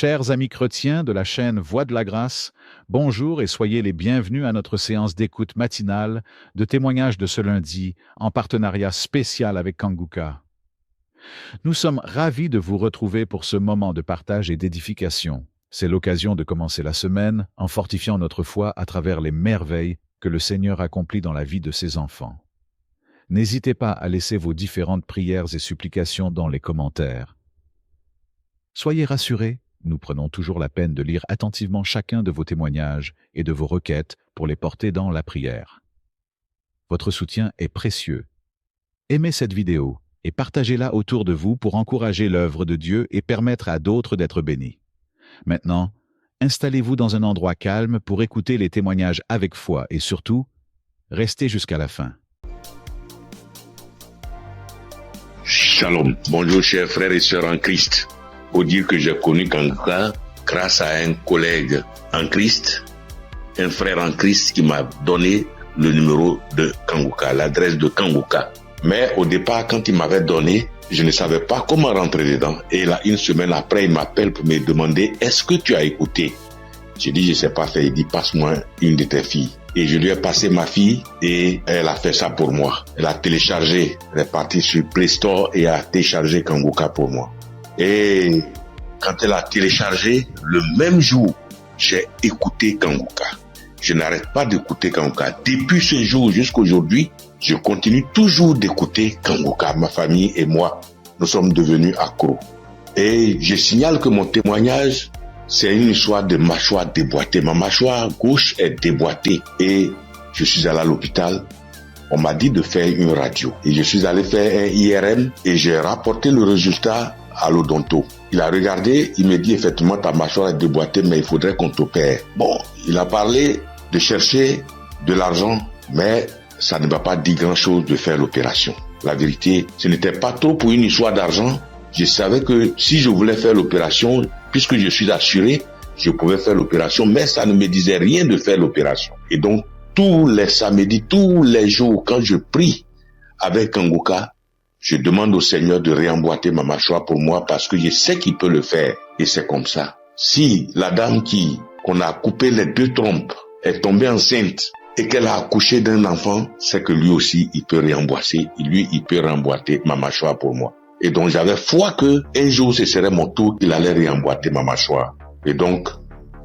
Chers amis chrétiens de la chaîne Voix de la Grâce, bonjour et soyez les bienvenus à notre séance d'écoute matinale de témoignages de ce lundi en partenariat spécial avec Kanguka. Nous sommes ravis de vous retrouver pour ce moment de partage et d'édification. C'est l'occasion de commencer la semaine en fortifiant notre foi à travers les merveilles que le Seigneur accomplit dans la vie de ses enfants. N'hésitez pas à laisser vos différentes prières et supplications dans les commentaires. Soyez rassurés, nous prenons toujours la peine de lire attentivement chacun de vos témoignages et de vos requêtes pour les porter dans la prière. Votre soutien est précieux. Aimez cette vidéo et partagez-la autour de vous pour encourager l'œuvre de Dieu et permettre à d'autres d'être bénis. Maintenant, installez-vous dans un endroit calme pour écouter les témoignages avec foi et surtout, restez jusqu'à la fin. Shalom. Bonjour chers frères et sœurs en Christ. Faut dire que j'ai connu Kanguka grâce à un collègue en Christ, un frère en Christ qui m'a donné le numéro de Kanguka, l'adresse de Kanguka. Mais au départ, quand il m'avait donné, je ne savais pas comment rentrer dedans. Et là, une semaine après, il m'appelle pour me demander « Est-ce que tu as écouté ?» J'ai dit « Je ne sais pas faire ». Il dit « Passe-moi une de tes filles ». Et je lui ai passé ma fille et elle a fait ça pour moi. Elle a téléchargé, elle est partie sur Play Store et a téléchargé Kanguka pour moi. Et quand elle a téléchargé, le même jour, j'ai écouté Kanguka. Je n'arrête pas d'écouter Kanguka. Depuis ce jour jusqu'à aujourd'hui, je continue toujours d'écouter Kanguka. Ma famille et moi, nous sommes devenus accros. Et je signale que mon témoignage, c'est une histoire de mâchoire déboîtée. Ma mâchoire gauche est déboîtée et je suis allé à l'hôpital. On m'a dit de faire une radio. Et je suis allé faire un IRM et j'ai rapporté le résultat à l'odonto. Il a regardé, il me dit effectivement ta mâchoire est déboîtée mais il faudrait qu'on t'opère. Bon, il a parlé de chercher de l'argent mais ça ne m'a pas dit grand chose de faire l'opération. La vérité, ce n'était pas trop pour une histoire d'argent. Je savais que si je voulais faire l'opération, puisque je suis assuré, je pouvais faire l'opération mais ça ne me disait rien de faire l'opération. Et donc tous les samedis, tous les jours quand je prie avec Kanguka, je demande au Seigneur de réemboîter ma mâchoire pour moi parce que je sais qu'il peut le faire. Et c'est comme ça. Si la dame qu'on a coupé les deux trompes est tombée enceinte et qu'elle a accouché d'un enfant, c'est que lui aussi, il peut réemboîter. Il peut réemboîter ma mâchoire pour moi. Et donc, j'avais foi que un jour, ce serait mon tour, il allait réemboîter ma mâchoire. Et donc,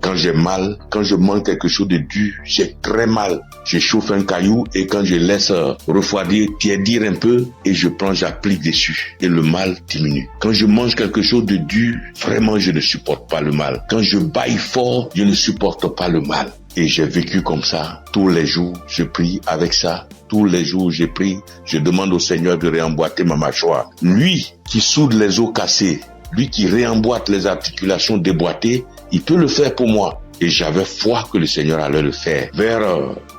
quand j'ai mal, quand je mange quelque chose de dur, j'ai très mal. Je chauffe un caillou et quand je laisse refroidir, tiédir un peu et je prends, j'applique dessus et le mal diminue. Quand je mange quelque chose de dur, vraiment je ne supporte pas le mal. Quand je bâille fort, je ne supporte pas le mal. Et j'ai vécu comme ça. Tous les jours, je prie avec ça. Tous les jours, je prie. Je demande au Seigneur de réemboîter ma mâchoire. Lui qui soude les os cassés, lui qui réemboîte les articulations déboîtées, il peut le faire pour moi. Et j'avais foi que le Seigneur allait le faire. Vers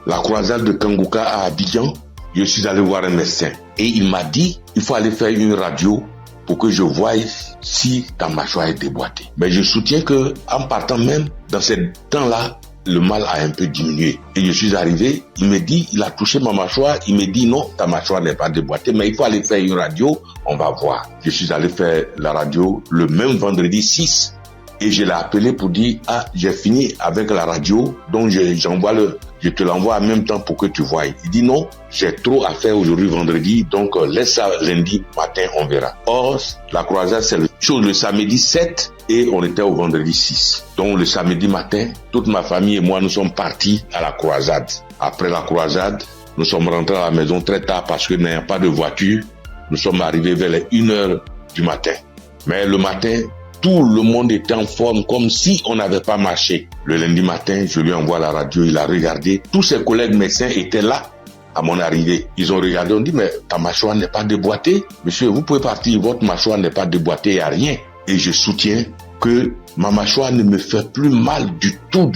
la croisade de Kanguka à Abidjan, je suis allé voir un médecin. Et il m'a dit, il faut aller faire une radio pour que je voie si ta mâchoire est déboîtée. Mais je soutiens que en partant même, dans ce temps-là, le mal a un peu diminué. Et je suis arrivé, il me dit, il a touché ma mâchoire, il me dit non, ta mâchoire n'est pas déboîtée, mais il faut aller faire une radio, on va voir. Je suis allé faire la radio le même vendredi 6. Et je l'ai appelé pour dire, j'ai fini avec la radio, donc je te l'envoie en même temps pour que tu voies. Il dit non, j'ai trop à faire aujourd'hui vendredi, donc laisse ça lundi matin, on verra. Or, la croisade, c'est le samedi 7 et on était au vendredi 6. Donc le samedi matin, toute ma famille et moi, nous sommes partis à la croisade. Après la croisade, nous sommes rentrés à la maison très tard parce que n'ayant pas de voiture, nous sommes arrivés vers les 1h du matin. Mais le matin, tout le monde était en forme comme si on n'avait pas marché. Le lundi matin, je lui envoie la radio, il a regardé. Tous ses collègues médecins étaient là à mon arrivée. Ils ont regardé, on dit, mais ta mâchoire n'est pas déboîtée. Monsieur, vous pouvez partir, votre mâchoire n'est pas déboîtée, il n'y a rien. Et je soutiens que ma mâchoire ne me fait plus mal du tout.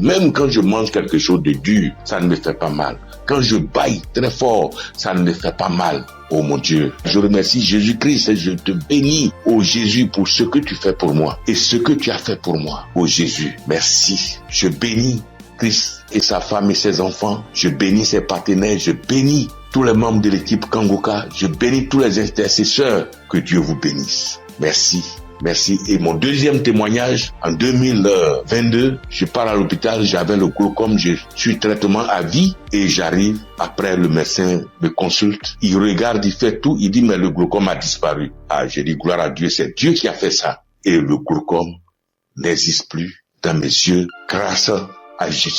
Même quand je mange quelque chose de dur, ça ne me fait pas mal. Quand je bâille très fort, ça ne me fait pas mal. Oh mon Dieu, je remercie Jésus-Christ et je te bénis, oh Jésus, pour ce que tu fais pour moi et ce que tu as fait pour moi. Oh Jésus, merci. Je bénis Christ et sa femme et ses enfants. Je bénis ses partenaires. Je bénis tous les membres de l'équipe Kanguka. Je bénis tous les intercesseurs. Que Dieu vous bénisse. Merci. Merci. Et mon deuxième témoignage, en 2022, je pars à l'hôpital, j'avais le glaucome, je suis traitement à vie et j'arrive, après le médecin me consulte, il regarde, il fait tout, il dit mais le glaucome a disparu. Ah, j'ai dit gloire à Dieu, c'est Dieu qui a fait ça. Et le glaucome n'existe plus dans mes yeux grâce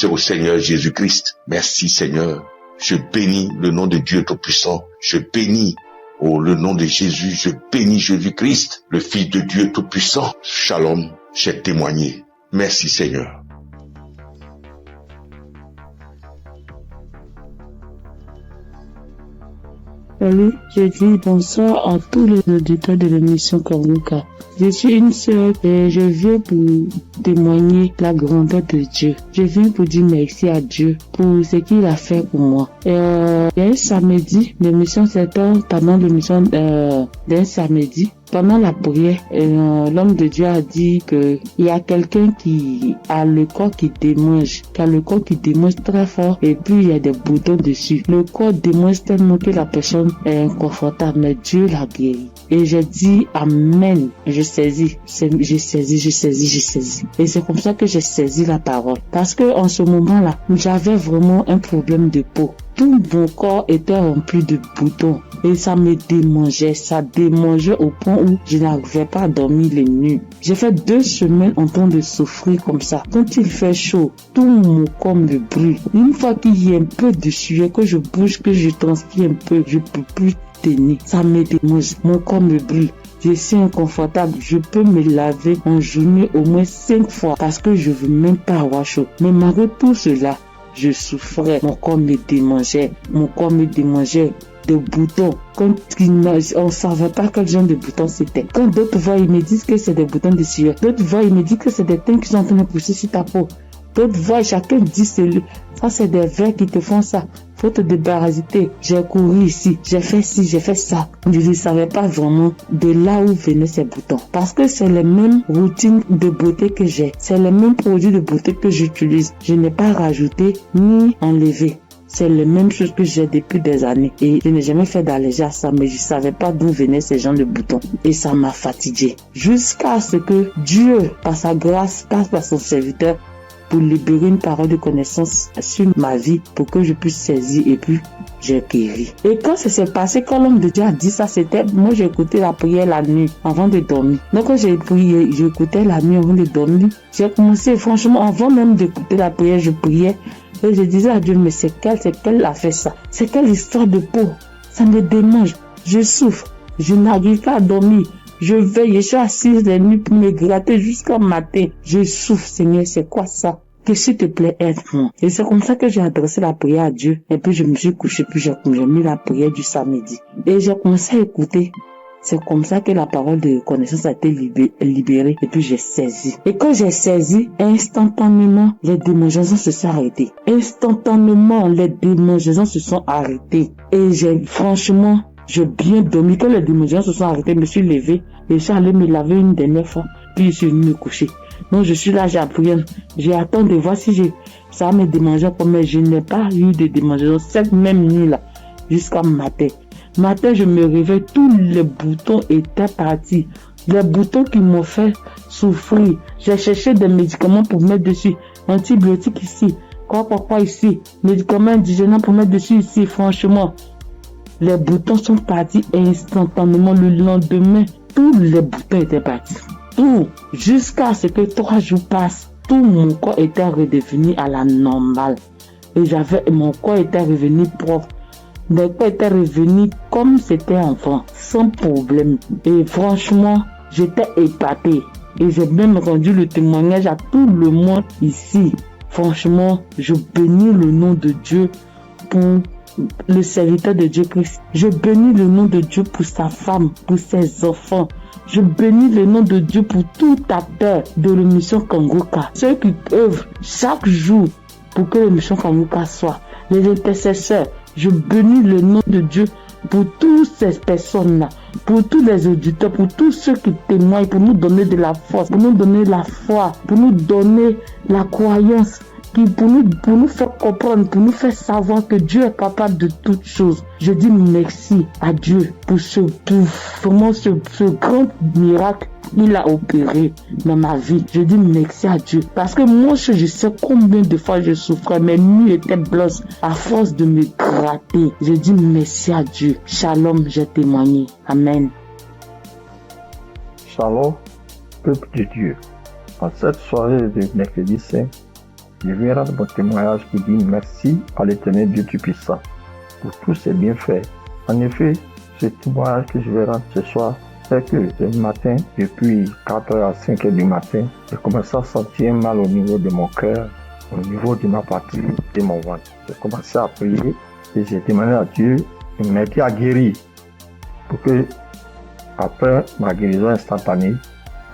au Seigneur Jésus-Christ. Merci Seigneur. Je bénis le nom de Dieu Tout-Puissant. Je bénis le nom de Jésus. Je bénis Jésus-Christ, le Fils de Dieu Tout-Puissant. Shalom, j'ai témoigné. Merci Seigneur. Salut, je dis bonsoir à tous les auditeurs de l'émission Kanguka. Je suis une sœur et je viens pour témoigner la grandeur de Dieu. Je viens pour dire merci à Dieu pour ce qu'il a fait pour moi. Il y a un samedi, l'émission c'était pendant l'émission d'un samedi. Pendant la prière, l'homme de Dieu a dit que il y a quelqu'un qui a le corps qui démange, très fort et puis il y a des boutons dessus. Le corps démange tellement que la personne est inconfortable, mais Dieu l'a guéri. Et j'ai dit Amen. Je saisis. Et c'est comme ça que j'ai saisi la parole. Parce que en ce moment-là, j'avais vraiment un problème de peau. Tout mon corps était rempli de boutons et ça me démangeait. Ça démangeait au point où je n'arrivais pas à dormir les nuits. J'ai fait 2 semaines en train de souffrir comme ça. Quand il fait chaud, tout mon corps me brûle. Une fois qu'il y a un peu de sueur, que je bouge, que je transpire un peu, je peux plus tenir. Ça me démange. Mon corps me brûle. Je suis inconfortable. Je peux me laver en journée au moins 5 fois parce que je veux même pas avoir chaud. Mais malgré tout cela, je souffrais, mon corps me démangeait de boutons. Quand on ne savait pas quel genre de boutons c'était. Quand d'autres voient, ils me disent que c'est des boutons de sueur. D'autres voient, ils me disent que c'est des teintes qui sont en train de pousser sur ta peau. D'autres voient, chacun dit ça c'est des vers qui te font ça. Faut te débarrasser. J'ai couru ici, j'ai fait ci, j'ai fait ça. Je ne savais pas vraiment de là où venaient ces boutons. Parce que c'est les mêmes routines de beauté que j'ai. C'est les mêmes produits de beauté que j'utilise. Je n'ai pas rajouté ni enlevé. C'est les mêmes choses que j'ai depuis des années. Et je n'ai jamais fait d'allergie à ça, mais je ne savais pas d'où venaient ces genres de boutons. Et ça m'a fatigué. Jusqu'à ce que Dieu, par sa grâce, passe par son serviteur, pour libérer une parole de connaissance sur ma vie pour que je puisse saisir et puis j'ai guéri. Et quand ça s'est passé, quand l'homme de Dieu a dit ça, c'était, moi j'ai écouté la prière la nuit avant de dormir. Donc quand j'ai prié, j'écoutais la nuit avant de dormir. J'ai commencé, franchement, avant même d'écouter la prière, je priais et je disais à Dieu, mais c'est quelle a fait ça? C'est quelle histoire de peau? Ça me démange, je souffre, je n'arrive pas à dormir. Je veille, je suis assise les nuits pour me gratter jusqu'au matin. Je souffre, Seigneur, c'est quoi ça? Que s'il te plaît, aide-moi. Et c'est comme ça que j'ai adressé la prière à Dieu. Et puis je me suis couché, puis j'ai mis la prière du samedi. Et j'ai commencé à écouter. C'est comme ça que la parole de connaissance a été libérée. Et puis j'ai saisi. Et quand j'ai saisi, instantanément, les démangeaisons se sont arrêtées. Instantanément, les démangeaisons se sont arrêtées. Et j'ai bien dormi. Quand les démangeaisons se sont arrêtées, je me suis levé et je suis allé me laver une dernière fois. Puis je suis venu me coucher. Donc je suis là, j'ai appris. J'ai attendu de voir si ça me démangeait comme, mais je n'ai pas eu de démangeaison cette même nuit-là jusqu'à matin. Matin, je me réveille, tous les boutons étaient partis. Les boutons qui m'ont fait souffrir. J'ai cherché des médicaments pour mettre dessus. Antibiotiques ici. Quoi ici. Médicaments indigènes pour mettre dessus ici. Franchement, les boutons sont partis instantanément. Le lendemain, tous les boutons étaient partis. Tout. Jusqu'à ce que 3 jours passent, tout mon corps était redevenu à la normale. Et mon corps était revenu propre. Mon corps était revenu comme c'était enfant, sans problème. Et franchement, j'étais épatée. Et j'ai même rendu le témoignage à tout le monde ici. Franchement, je bénis le nom de Dieu pour le serviteur de Dieu Christ. Je bénis le nom de Dieu pour sa femme, pour ses enfants. Je bénis le nom de Dieu pour tout acteur de l'émission Kanguka. Ceux qui œuvrent chaque jour pour que l'émission Kanguka soit. Les intercesseurs. Je bénis le nom de Dieu pour toutes ces personnes-là, pour tous les auditeurs, pour tous ceux qui témoignent, pour nous donner de la force, pour nous donner la foi, pour nous donner la croyance pour nous faire comprendre, pour nous faire savoir que Dieu est capable de toutes choses. Je dis merci à Dieu pour vraiment ce grand miracle qu'il a opéré dans ma vie. Je dis merci à Dieu. Parce que moi, je sais combien de fois je souffrais. Mes nuits étaient blanches à force de me gratter. Je dis merci à Dieu. Shalom, j'ai témoigné. Amen. Shalom, peuple de Dieu. En cette soirée de mercredi saint, je viens rendre mon témoignage qui dit merci à l'Éternel Dieu Tout-Puissant pour tous ses bienfaits. En effet, ce témoignage que je vais rendre ce soir, c'est que ce matin, depuis 4h à 5h du matin, j'ai commencé à sentir mal au niveau de mon cœur, au niveau de ma partie, de mon ventre. J'ai commencé à prier et j'ai demandé à Dieu de m'aider à guérir pour que, après ma guérison instantanée,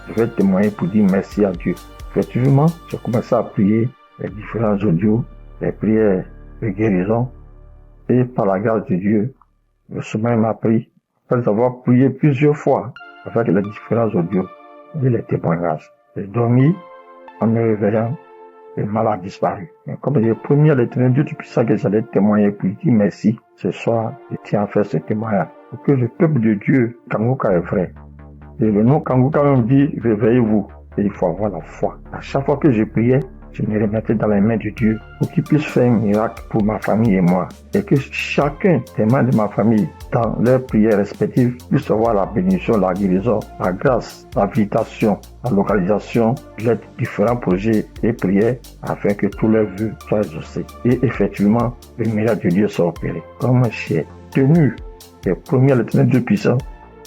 je vais témoigner pour dire merci à Dieu. Effectivement, j'ai commencé à prier les différents audios, les prières de guérison, et par la grâce de Dieu, le sommeil m'a pris. Après avoir prié plusieurs fois avec les différents audios et les témoignages, j'ai dormi en me réveillant, le mal a disparu. Et comme j'ai promis à l'Éternel Dieu Tout-Puissant que j'allais témoigner pour dire merci, ce soir, je tiens à faire ce témoignage. Pour que le peuple de Dieu, Kanguka est vrai. Et le nom Kanguka même dit, réveillez-vous. Et il faut avoir la foi. À chaque fois que je priais, je me remettais dans les mains de Dieu pour qu'il puisse faire un miracle pour ma famille et moi. Et que chacun des membres de ma famille, dans leurs prières respectives, puisse avoir la bénédiction, la guérison, la grâce, la visitation, la localisation, les différents projets et prières afin que tous leurs vœux soient exaucés. Et effectivement, le miracle de Dieu soit opéré. Comme j'ai tenu les premiers à l'Éternel Dieu puissant,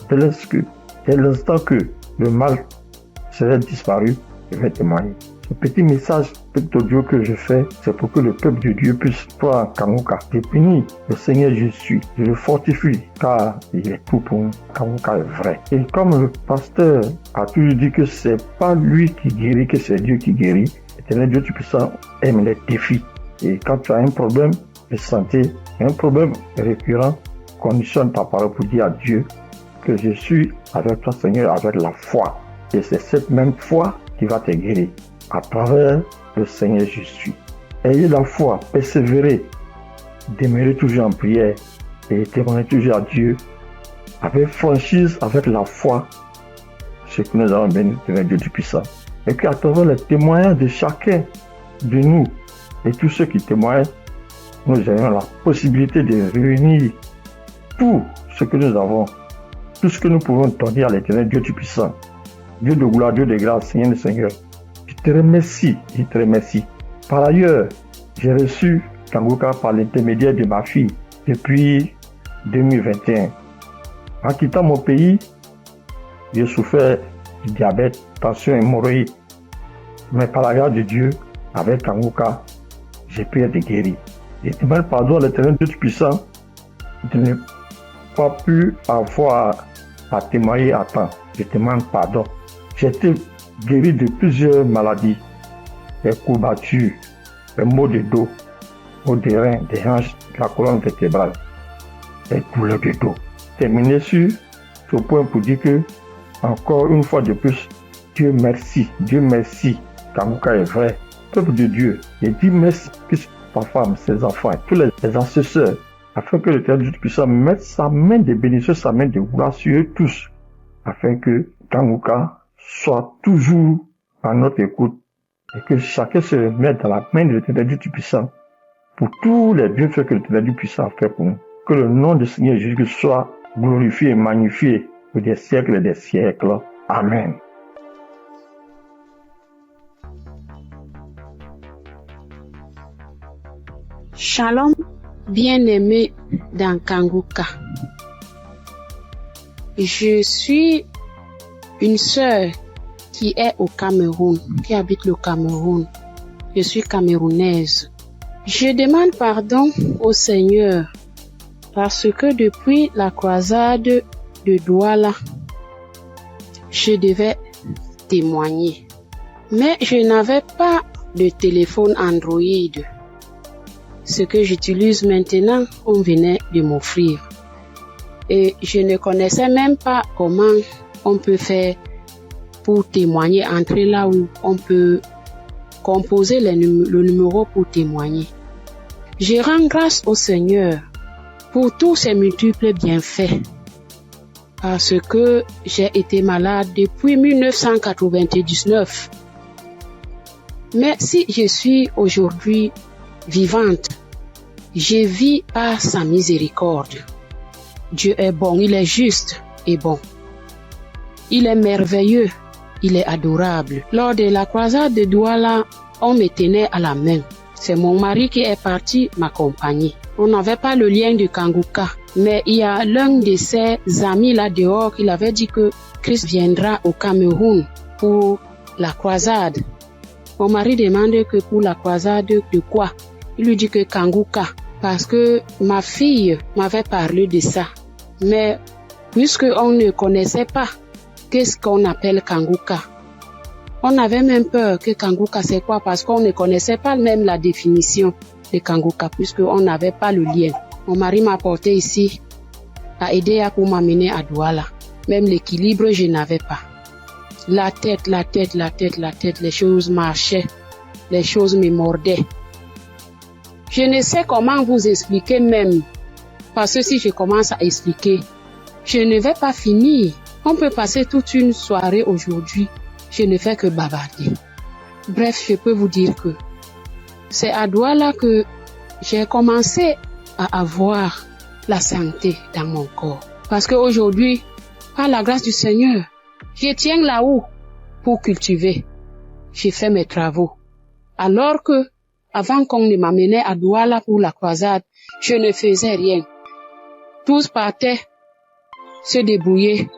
dès l'instant que le mal serait disparu, je vais témoigner. Ce petit message, petit audio que je fais, c'est pour que le peuple de Dieu puisse croire en Kanguka. Je bénis le Seigneur Jésus, je le fortifie, car il est tout pour nous. Kanguka est vrai. Et comme le pasteur a toujours dit que c'est pas lui qui guérit, que c'est Dieu qui guérit, l'Éternel Dieu Tout-Puissant aime les défis. Et quand tu as un problème de santé, un problème récurrent, conditionne ta parole pour dire à Dieu que je suis avec toi, Seigneur, avec la foi. Et c'est cette même foi qui va te guérir à travers le Seigneur Jésus. Ayez la foi, persévérez, demeurez toujours en prière et témoignez toujours à Dieu avec franchise, avec la foi, ce que nous avons béni de Dieu Tout-Puissant. Et qu'à travers les témoignages de chacun de nous et tous ceux qui témoignent, nous ayons la possibilité de réunir tout ce que nous avons, tout ce que nous pouvons donner à l'Éternel Dieu Tout-Puissant. Dieu de gloire, Dieu de grâce, Seigneur le Seigneur. Je te remercie. Par ailleurs, j'ai reçu Kanguka par l'intermédiaire de ma fille depuis 2021. En quittant mon pays, j'ai souffert du diabète, tension hémorroïde. Mais par la grâce de Dieu, avec Kanguka, j'ai pu être guéri. Je demande pardon à l'Éternel Dieu Tout-Puissant de ne pas pu avoir à témoigner à temps. Je demande pardon. J'ai été guéri de plusieurs maladies, des courbatures, des maux de dos, maux des reins, des hanches, de la colonne vertébrale, des douleurs de dos. Terminé sur ce point pour dire que, encore une fois de plus, Dieu merci, Kanguka est vrai, peuple de Dieu, et dis merci plus ma femme, ses enfants, tous les ancesteurs, afin que l'Éternel Tout-Puissant mette sa main de bénédiction, sa main de gloire sur eux tous, afin que Kanguka soit toujours à notre écoute et que chacun se mette dans la main de l'Éternel Tout-Puissant pour tous les bienfaits que l'Éternel Tout-Puissant a fait pour nous. Que le nom du Seigneur Jésus soit glorifié et magnifié pour des siècles et des siècles. Amen. Shalom, bien-aimé dans Kanguka. Je suis une sœur qui est au Cameroun, qui habite le Cameroun. Je suis camerounaise. Je demande pardon au Seigneur parce que depuis la croisade de Douala, je devais témoigner. Mais je n'avais pas de téléphone Android. Ce que j'utilise maintenant, on venait de m'offrir. Et je ne connaissais même pas comment on peut faire pour témoigner, entrer là où on peut composez le numéro pour témoigner. Je rends grâce au Seigneur pour tous ses multiples bienfaits, parce que j'ai été malade depuis 1999. Mais si je suis aujourd'hui vivante, je vis par sa miséricorde. Dieu est bon, il est juste et bon. Il est merveilleux, il est adorable. Lors de la croisade de Douala, on me tenait à la main. C'est mon mari qui est parti m'accompagner. On n'avait pas le lien de Kanguka, mais il y a l'un de ses amis là dehors qui avait dit que Christ viendra au Cameroun pour la croisade. Mon mari demande que pour la croisade de quoi? Il lui dit que Kanguka, parce que ma fille m'avait parlé de ça. Mais puisque on ne connaissait pas qu'est-ce qu'on appelle Kanguka, on avait même peur que Kanguka c'est quoi, parce qu'on ne connaissait pas même la définition de Kanguka, puisqu'on n'avait pas le lien. Mon mari m'a porté ici, a aidé pour m'amener à Douala. Même l'équilibre, je n'avais pas. La tête, les choses marchaient, les choses me mordaient. Je ne sais comment vous expliquer même, parce que si je commence à expliquer, je ne vais pas finir. On peut passer toute une soirée aujourd'hui, je ne fais que bavarder. Bref, je peux vous dire que c'est à Douala que j'ai commencé à avoir la santé dans mon corps. Parce qu'aujourd'hui, par la grâce du Seigneur, je tiens là-haut pour cultiver. J'ai fait mes travaux. Alors que, avant qu'on ne m'amenait à Douala pour la croisade, je ne faisais rien. Tous partaient se débrouiller.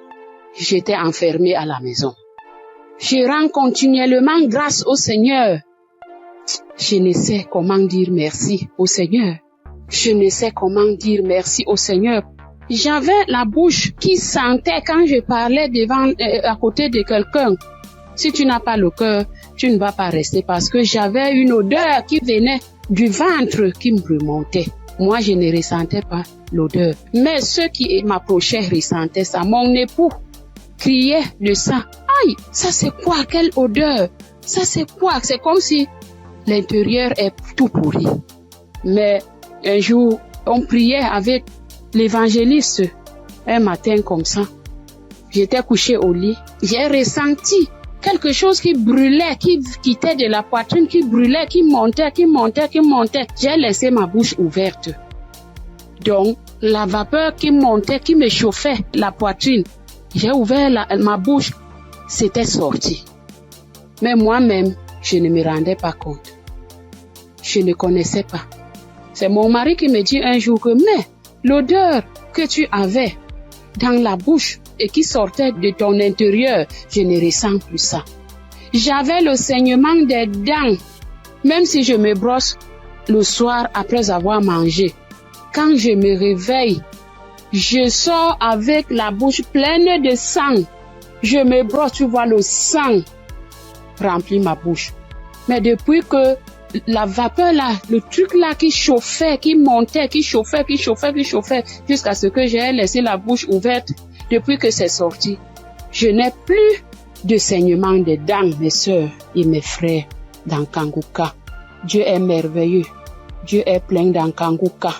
J'étais enfermée à la maison. Je rends continuellement grâce au Seigneur. Je ne sais comment dire merci au Seigneur. Je ne sais comment dire merci au Seigneur. J'avais la bouche qui sentait quand je parlais à côté de quelqu'un. Si tu n'as pas le cœur, tu ne vas pas rester, parce que j'avais une odeur qui venait du ventre qui me remontait. Moi, je ne ressentais pas l'odeur. Mais ceux qui m'approchaient ressentaient ça. Mon époux criait de ça. Aïe, ça c'est quoi? Quelle odeur? Ça c'est quoi? C'est comme si l'intérieur est tout pourri. Mais un jour, on priait avec l'évangéliste. Un matin comme ça, j'étais couchée au lit. J'ai ressenti quelque chose qui brûlait, qui quittait de la poitrine, qui brûlait, qui montait. J'ai laissé ma bouche ouverte. Donc, la vapeur qui montait, qui me chauffait la poitrine, j'ai ouvert ma bouche, c'était sorti. Mais moi-même, je ne me rendais pas compte. Je ne connaissais pas. C'est mon mari qui me dit un jour que, mais l'odeur que tu avais dans la bouche et qui sortait de ton intérieur, je ne ressens plus ça. J'avais le saignement des dents, même si je me brosse le soir après avoir mangé. Quand je me réveille, je sors avec la bouche pleine de sang. Je me brosse, tu vois, le sang remplit ma bouche. Mais depuis que la vapeur là, le truc là qui chauffait, qui montait, qui chauffait, jusqu'à ce que j'ai laissé la bouche ouverte, depuis que c'est sorti, je n'ai plus de saignement des dents, mes sœurs et mes frères dans Kanguka. Dieu est merveilleux. Dieu est plein dans Kanguka.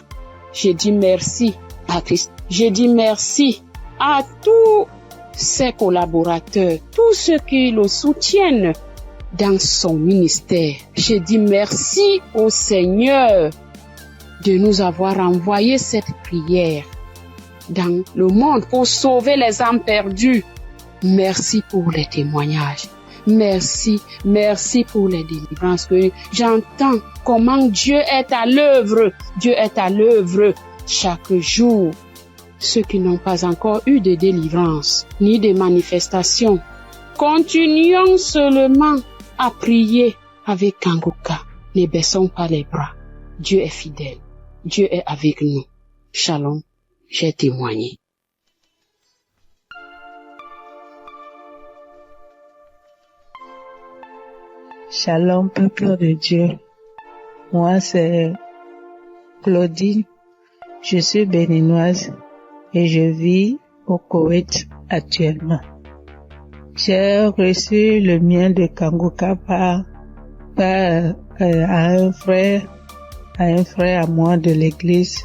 Je dis merci à Christ. Je dis merci à tous ses collaborateurs, tous ceux qui le soutiennent dans son ministère. Je dis merci au Seigneur de nous avoir envoyé cette prière dans le monde pour sauver les âmes perdues. Merci pour les témoignages. Merci pour les délivrances que j'entends comment Dieu est à l'œuvre. Dieu est à l'œuvre chaque jour. Ceux qui n'ont pas encore eu de délivrance ni de manifestation, continuons seulement à prier avec Kanguka. Ne baissons pas les bras. Dieu est fidèle. Dieu est avec nous. Shalom, j'ai témoigné. Shalom, peuple de Dieu. Moi, c'est Claudine. Je suis béninoise et je vis au Koweït actuellement. J'ai reçu le mien de Kanguka par à un frère à moi de l'église,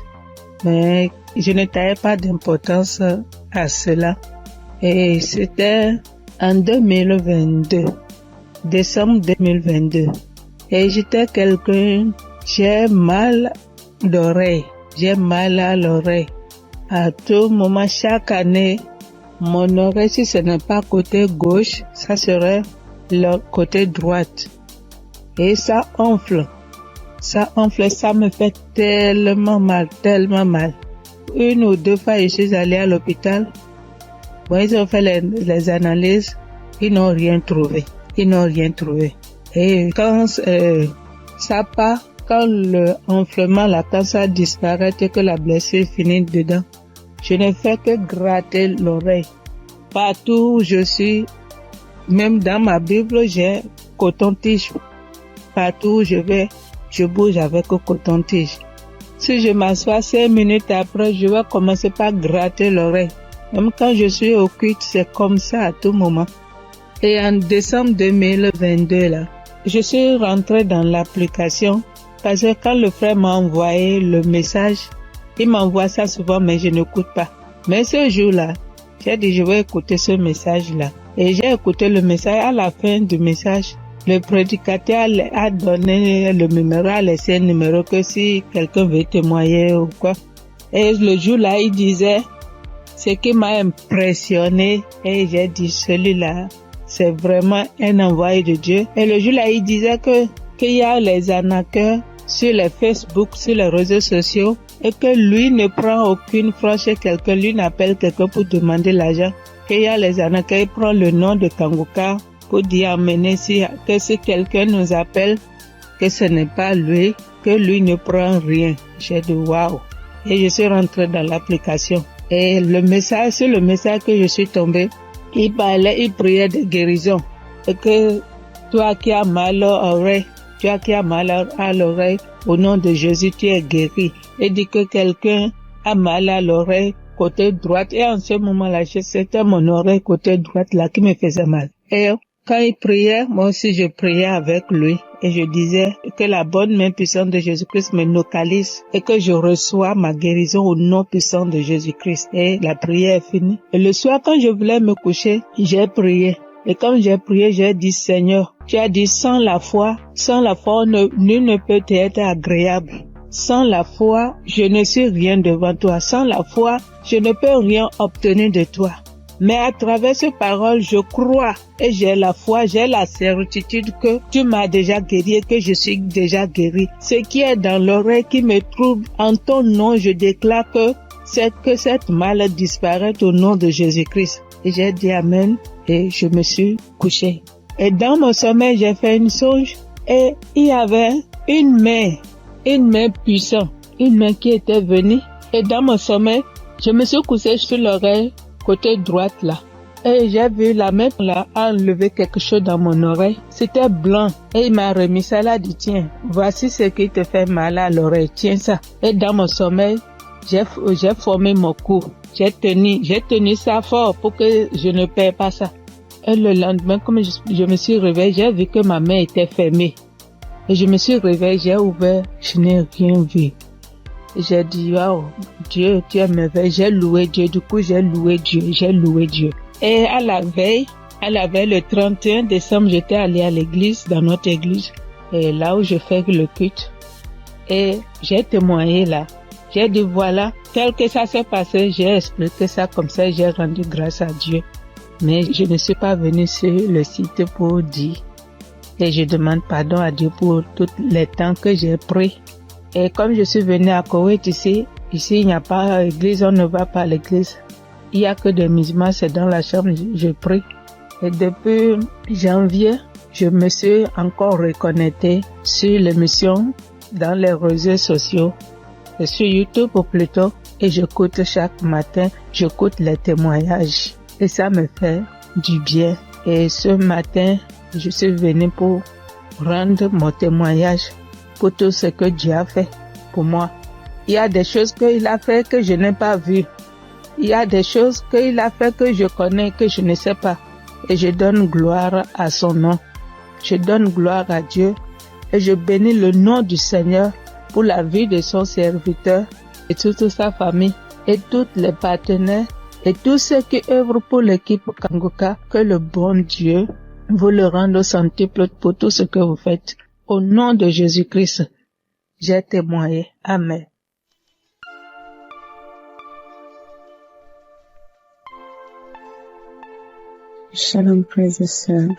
mais je ne taillais pas d'importance à cela. Et c'était en 2022, décembre 2022. Et j'étais quelqu'un, j'ai mal d'oreille, j'ai mal à l'oreille. À tout moment, chaque année, mon oreille, si ce n'est pas côté gauche, ça serait le côté droite. Et ça enfle, ça me fait tellement mal. Une ou deux fois, je suis allée à l'hôpital. Bon, ils ont fait les analyses, ils n'ont rien trouvé. Et quand ça part, quand le enflement, quand ça disparaît et que la blessure finit dedans, je ne fais que gratter l'oreille. Partout où je suis, même dans ma Bible, j'ai coton-tige. Partout où je vais, je bouge avec coton-tige. Si je m'assois 5 minutes après, je vais commencer par gratter l'oreille. Même quand je suis au culte, c'est comme ça à tout moment. Et en décembre 2022, là, je suis rentrée dans l'application parce que quand le frère m'a envoyé le message, il m'envoie ça souvent, mais je n'écoute pas. Mais ce jour-là, j'ai dit je vais écouter ce message-là. Et j'ai écouté le message. À la fin du message, le prédicateur a donné le numéro, a laissé un numéro que si quelqu'un veut témoigner ou quoi. Et le jour-là, il disait, ce qui m'a impressionné, et j'ai dit celui-là, c'est vraiment un envoyé de Dieu. Et le jour-là, il disait qu'il y a les arnaqueurs sur les Facebook, sur les réseaux sociaux, et que lui ne prend aucune franche chez quelqu'un, lui n'appelle quelqu'un pour demander l'argent. Qu'il y a les arnaqueurs, il prend le nom de Kanguka pour dire amener que si quelqu'un nous appelle, que ce n'est pas lui, que lui ne prend rien. J'ai dit waouh. Et je suis rentrée dans l'application. Et sur le message que je suis tombée, il priait de guérison. Et que toi qui as mal à l'oreille, au nom de Jésus, tu es guéri. Et dit que quelqu'un a mal à l'oreille, côté droite. Et en ce moment-là, c'était mon oreille côté droite là qui me faisait mal. Et quand il priait, moi aussi je priais avec lui. Et je disais que la bonne main puissante de Jésus-Christ me localise et que je reçois ma guérison au nom puissant de Jésus-Christ. Et la prière est finie. Et le soir, quand je voulais me coucher, j'ai prié. Et quand j'ai prié, j'ai dit, Seigneur, tu as dit, sans la foi, nul ne peut être agréable. Sans la foi, je ne suis rien devant toi. Sans la foi, je ne peux rien obtenir de toi. Mais à travers ces paroles, je crois et j'ai la foi, j'ai la certitude que tu m'as déjà guéri et que je suis déjà guéri. Ce qui est dans l'oreille qui me trouble, en ton nom, je déclare que cette maladie disparaît au nom de Jésus-Christ. Et j'ai dit Amen et je me suis couché. Et dans mon sommeil, j'ai fait une songe et il y avait une main puissante, une main qui était venue. Et dans mon sommeil, je me suis couché sur l'oreille côté droite là. Et j'ai vu la main là enlever quelque chose dans mon oreille. C'était blanc. Et il m'a remis ça là, dit tiens, voici ce qui te fait mal à l'oreille, tiens ça. Et dans mon sommeil, j'ai formé mon cou. J'ai tenu ça fort pour que je ne perds pas ça. Et le lendemain, comme je me suis réveillée, j'ai vu que ma main était fermée. Et je me suis réveillée, j'ai ouvert, je n'ai rien vu. J'ai dit, waouh, Dieu, tu es merveilleux. J'ai loué Dieu. Du coup, j'ai loué Dieu. Et à la veille, le 31 décembre, j'étais allée à l'église, dans notre église, et là où je fais le culte. Et j'ai témoigné là. J'ai dit, voilà, tel que ça s'est passé, j'ai expliqué ça comme ça, j'ai rendu grâce à Dieu. Mais je ne suis pas venue sur le site pour dire. Et je demande pardon à Dieu pour tous les temps que j'ai pris. Et comme je suis venue à Koweït ici il n'y a pas d'église, on ne va pas à l'église. Il n'y a que des musulmans, c'est dans la chambre, je prie. Et depuis janvier, je me suis encore reconnectée sur l'émission dans les réseaux sociaux, et sur YouTube plutôt, et j'écoute chaque matin, j'écoute les témoignages. Et ça me fait du bien. Et ce matin, je suis venue pour rendre mon témoignage pour tout ce que Dieu a fait pour moi. Il y a des choses qu'il a fait que je n'ai pas vues. Il y a des choses qu'il a fait que je connais, que je ne sais pas. Et je donne gloire à son nom. Je donne gloire à Dieu Et je bénis le nom du Seigneur pour la vie de son serviteur et toute sa famille et tous les partenaires et tous ceux qui œuvrent pour l'équipe Kanguka. Que le bon Dieu vous le rende au centuple pour tout ce que vous faites. Au nom de Jésus-Christ, j'ai témoigné. Amen. Shalom, frères et sœurs.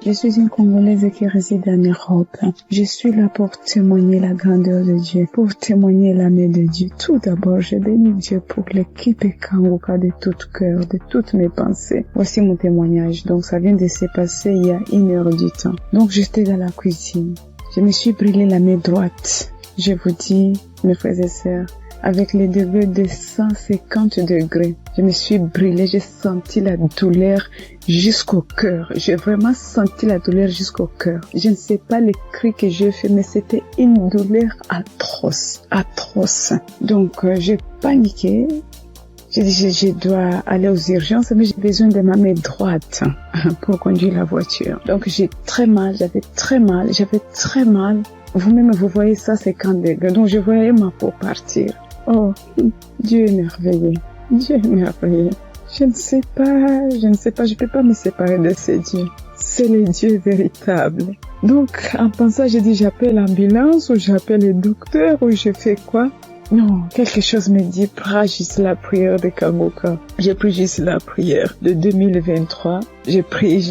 Je suis une Congolaise qui réside en Europe. Je suis là pour témoigner la grandeur de Dieu, pour témoigner la main de Dieu. Tout d'abord, je bénis Dieu pour l'équipe Kanguka de tout cœur, de toutes mes pensées. Voici mon témoignage. Donc, ça vient de se passer il y a 1 heure du temps. Donc, j'étais dans la cuisine. Je me suis brûlé la main droite. Je vous dis, mes frères et sœurs, avec les degrés de 150 degrés. Je me suis brûlée, j'ai senti la douleur jusqu'au cœur. J'ai vraiment senti la douleur jusqu'au cœur. Je ne sais pas les cris que j'ai fait, mais c'était une douleur atroce, atroce. Donc, j'ai paniqué. J'ai dit, je dois aller aux urgences, mais j'ai besoin de ma main droite pour conduire la voiture. Donc, j'avais très mal. Vous-même, vous voyez ça, c'est 50 degrés. Donc, je voyais ma peau partir. Oh, Dieu est merveilleux. Dieu est merveilleux. Je ne sais pas, je peux pas me séparer de ce Dieu. C'est le Dieu véritable. Donc, en pensant, j'ai dit, j'appelle l'ambulance, ou j'appelle le docteur, ou je fais quoi? Non, quelque chose me dit, prends juste la prière de Kanguka. J'ai pris juste la prière de 2023. J'ai pris,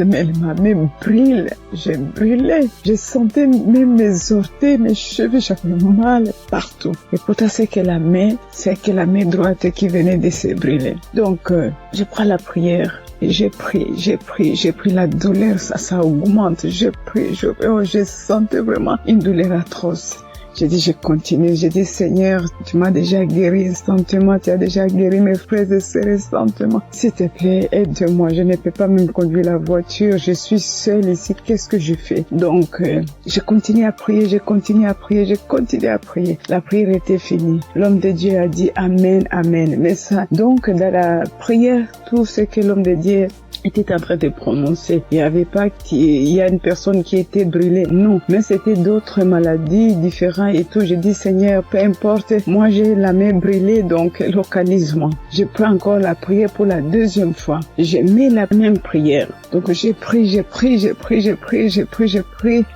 mais ma main brûle. J'ai brûlé. Je sentais même mes orteils, mes cheveux, j'avais mal partout. Et pourtant, c'est que la main droite qui venait de se brûler. Donc, je prends la prière. Et j'ai pris la douleur, ça augmente. Je sentais vraiment une douleur atroce. J'ai dit, je continue. J'ai dit, Seigneur, tu m'as déjà guéri instantanément. Tu as déjà guéri mes frères et sœurs instantanément. S'il te plaît, aide-moi. Je ne peux pas même conduire la voiture. Je suis seule ici. Qu'est-ce que je fais? Donc, je continue à prier. La prière était finie. L'homme de Dieu a dit Amen, Amen. Mais ça, donc, dans la prière, tout ce que l'homme de Dieu était en train de prononcer. Il n'y avait pas il y a une personne qui était brûlée. Non. Mais c'était d'autres maladies différentes et tout. J'ai dit, Seigneur, peu importe. Moi, j'ai la main brûlée, donc localise-moi. Je prends encore la prière pour la deuxième fois. Je mets la même prière. Donc, j'ai pris.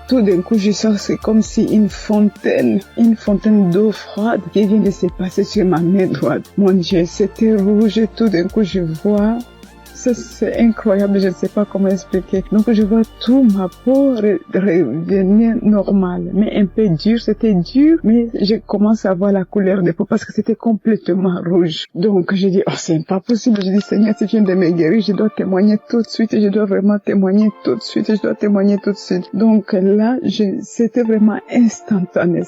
Tout d'un coup, je sens c'est comme si une fontaine d'eau froide qui vient de se passer sur ma main droite. Mon Dieu, c'était rouge. Tout d'un coup, je vois. Ça, c'est incroyable, je ne sais pas comment expliquer. Donc, je vois tout ma peau revenir normale, mais un peu dur. C'était dur, mais je commence à voir la couleur de peau parce que c'était complètement rouge. Donc, j'ai dit, oh, c'est pas possible. J'ai dit, Seigneur, si tu viens de me guérir, je dois témoigner tout de suite. Je dois vraiment témoigner tout de suite. Donc, là, c'était vraiment instantané.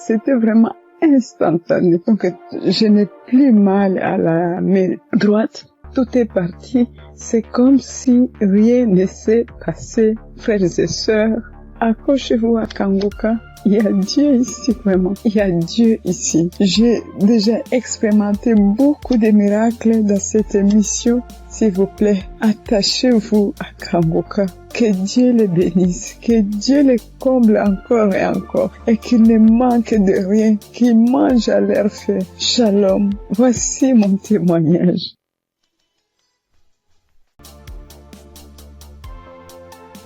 Donc, je n'ai plus mal à la main droite. Tout est parti. C'est comme si rien ne s'est passé. Frères et sœurs, accrochez-vous à Kanguka. Il y a Dieu ici, vraiment. Il y a Dieu ici. J'ai déjà expérimenté beaucoup de miracles dans cette émission. S'il vous plaît, attachez-vous à Kanguka. Que Dieu les bénisse, que Dieu les comble encore et encore, et qu'il ne manque de rien, qu'il mange à leur faim. Shalom. Voici mon témoignage.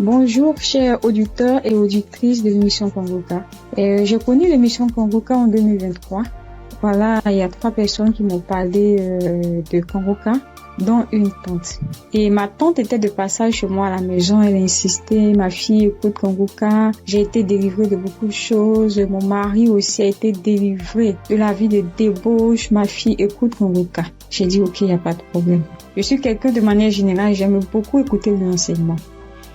Bonjour, chers auditeurs et auditrices de l'émission Kanguka. J'ai connu l'émission Kanguka en 2023. Voilà, il y a 3 personnes qui m'ont parlé de Kanguka, dont une tante. Et ma tante était de passage chez moi à la maison. Elle a insisté, ma fille écoute Kanguka. J'ai été délivrée de beaucoup de choses. Mon mari aussi a été délivré de la vie de débauche. Ma fille écoute Kanguka. J'ai dit, ok, il n'y a pas de problème. Je suis quelqu'un de manière générale, j'aime beaucoup écouter l'enseignement.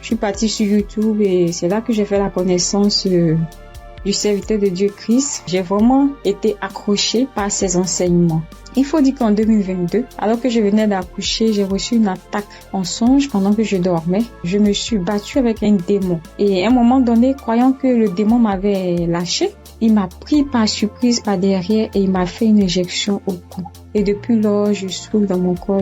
Je suis partie sur YouTube et c'est là que j'ai fait la connaissance du serviteur de Dieu Christ. J'ai vraiment été accrochée par ses enseignements. Il faut dire qu'en 2022, alors que je venais d'accoucher, j'ai reçu une attaque en songe pendant que je dormais. Je me suis battue avec un démon. Et à un moment donné, croyant que le démon m'avait lâché, il m'a pris par surprise par derrière et il m'a fait une injection au cou. Et depuis lors, je souffre dans mon corps.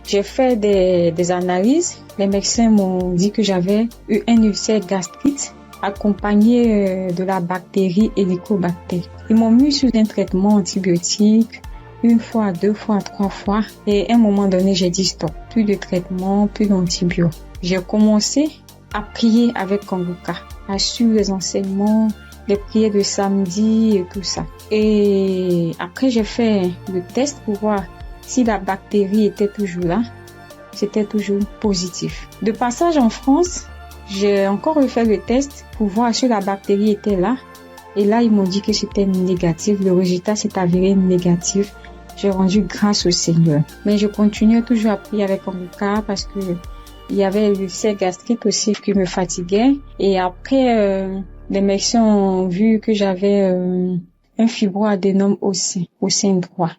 J'ai fait des analyses. Les médecins m'ont dit que j'avais eu un ulcère gastrique accompagné de la bactérie Helicobacter. Ils m'ont mis sous un traitement antibiotique 1 fois, 2 fois, 3 fois. Et à un moment donné, j'ai dit stop. Plus de traitement, plus d'antibiotiques. J'ai commencé à prier avec Kanguka, à suivre les enseignements, les prières de samedi et tout ça. Et après, j'ai fait le test pour voir si la bactérie était toujours là. C'était toujours positif. De passage en France, j'ai encore refait le test pour voir si la bactérie était là. Et là, ils m'ont dit que c'était négatif. Le résultat s'est avéré négatif. J'ai rendu grâce au Seigneur. Mais je continuais toujours à prier avec Kanguka parce que il y avait l'ulcère gastrique aussi qui me fatiguait. Et après, les médecins ont vu que j'avais un fibroadénome au sein droit.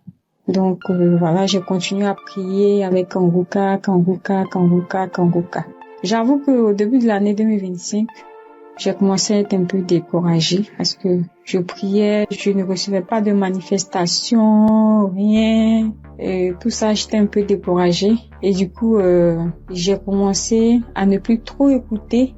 Donc voilà, j'ai continué à prier avec Kanguka. J'avoue qu'au début de l'année 2025, j'ai commencé à être un peu découragée parce que je priais, je ne recevais pas de manifestation, rien. Et tout ça, j'étais un peu découragée. Et du coup, j'ai commencé à ne plus trop écouter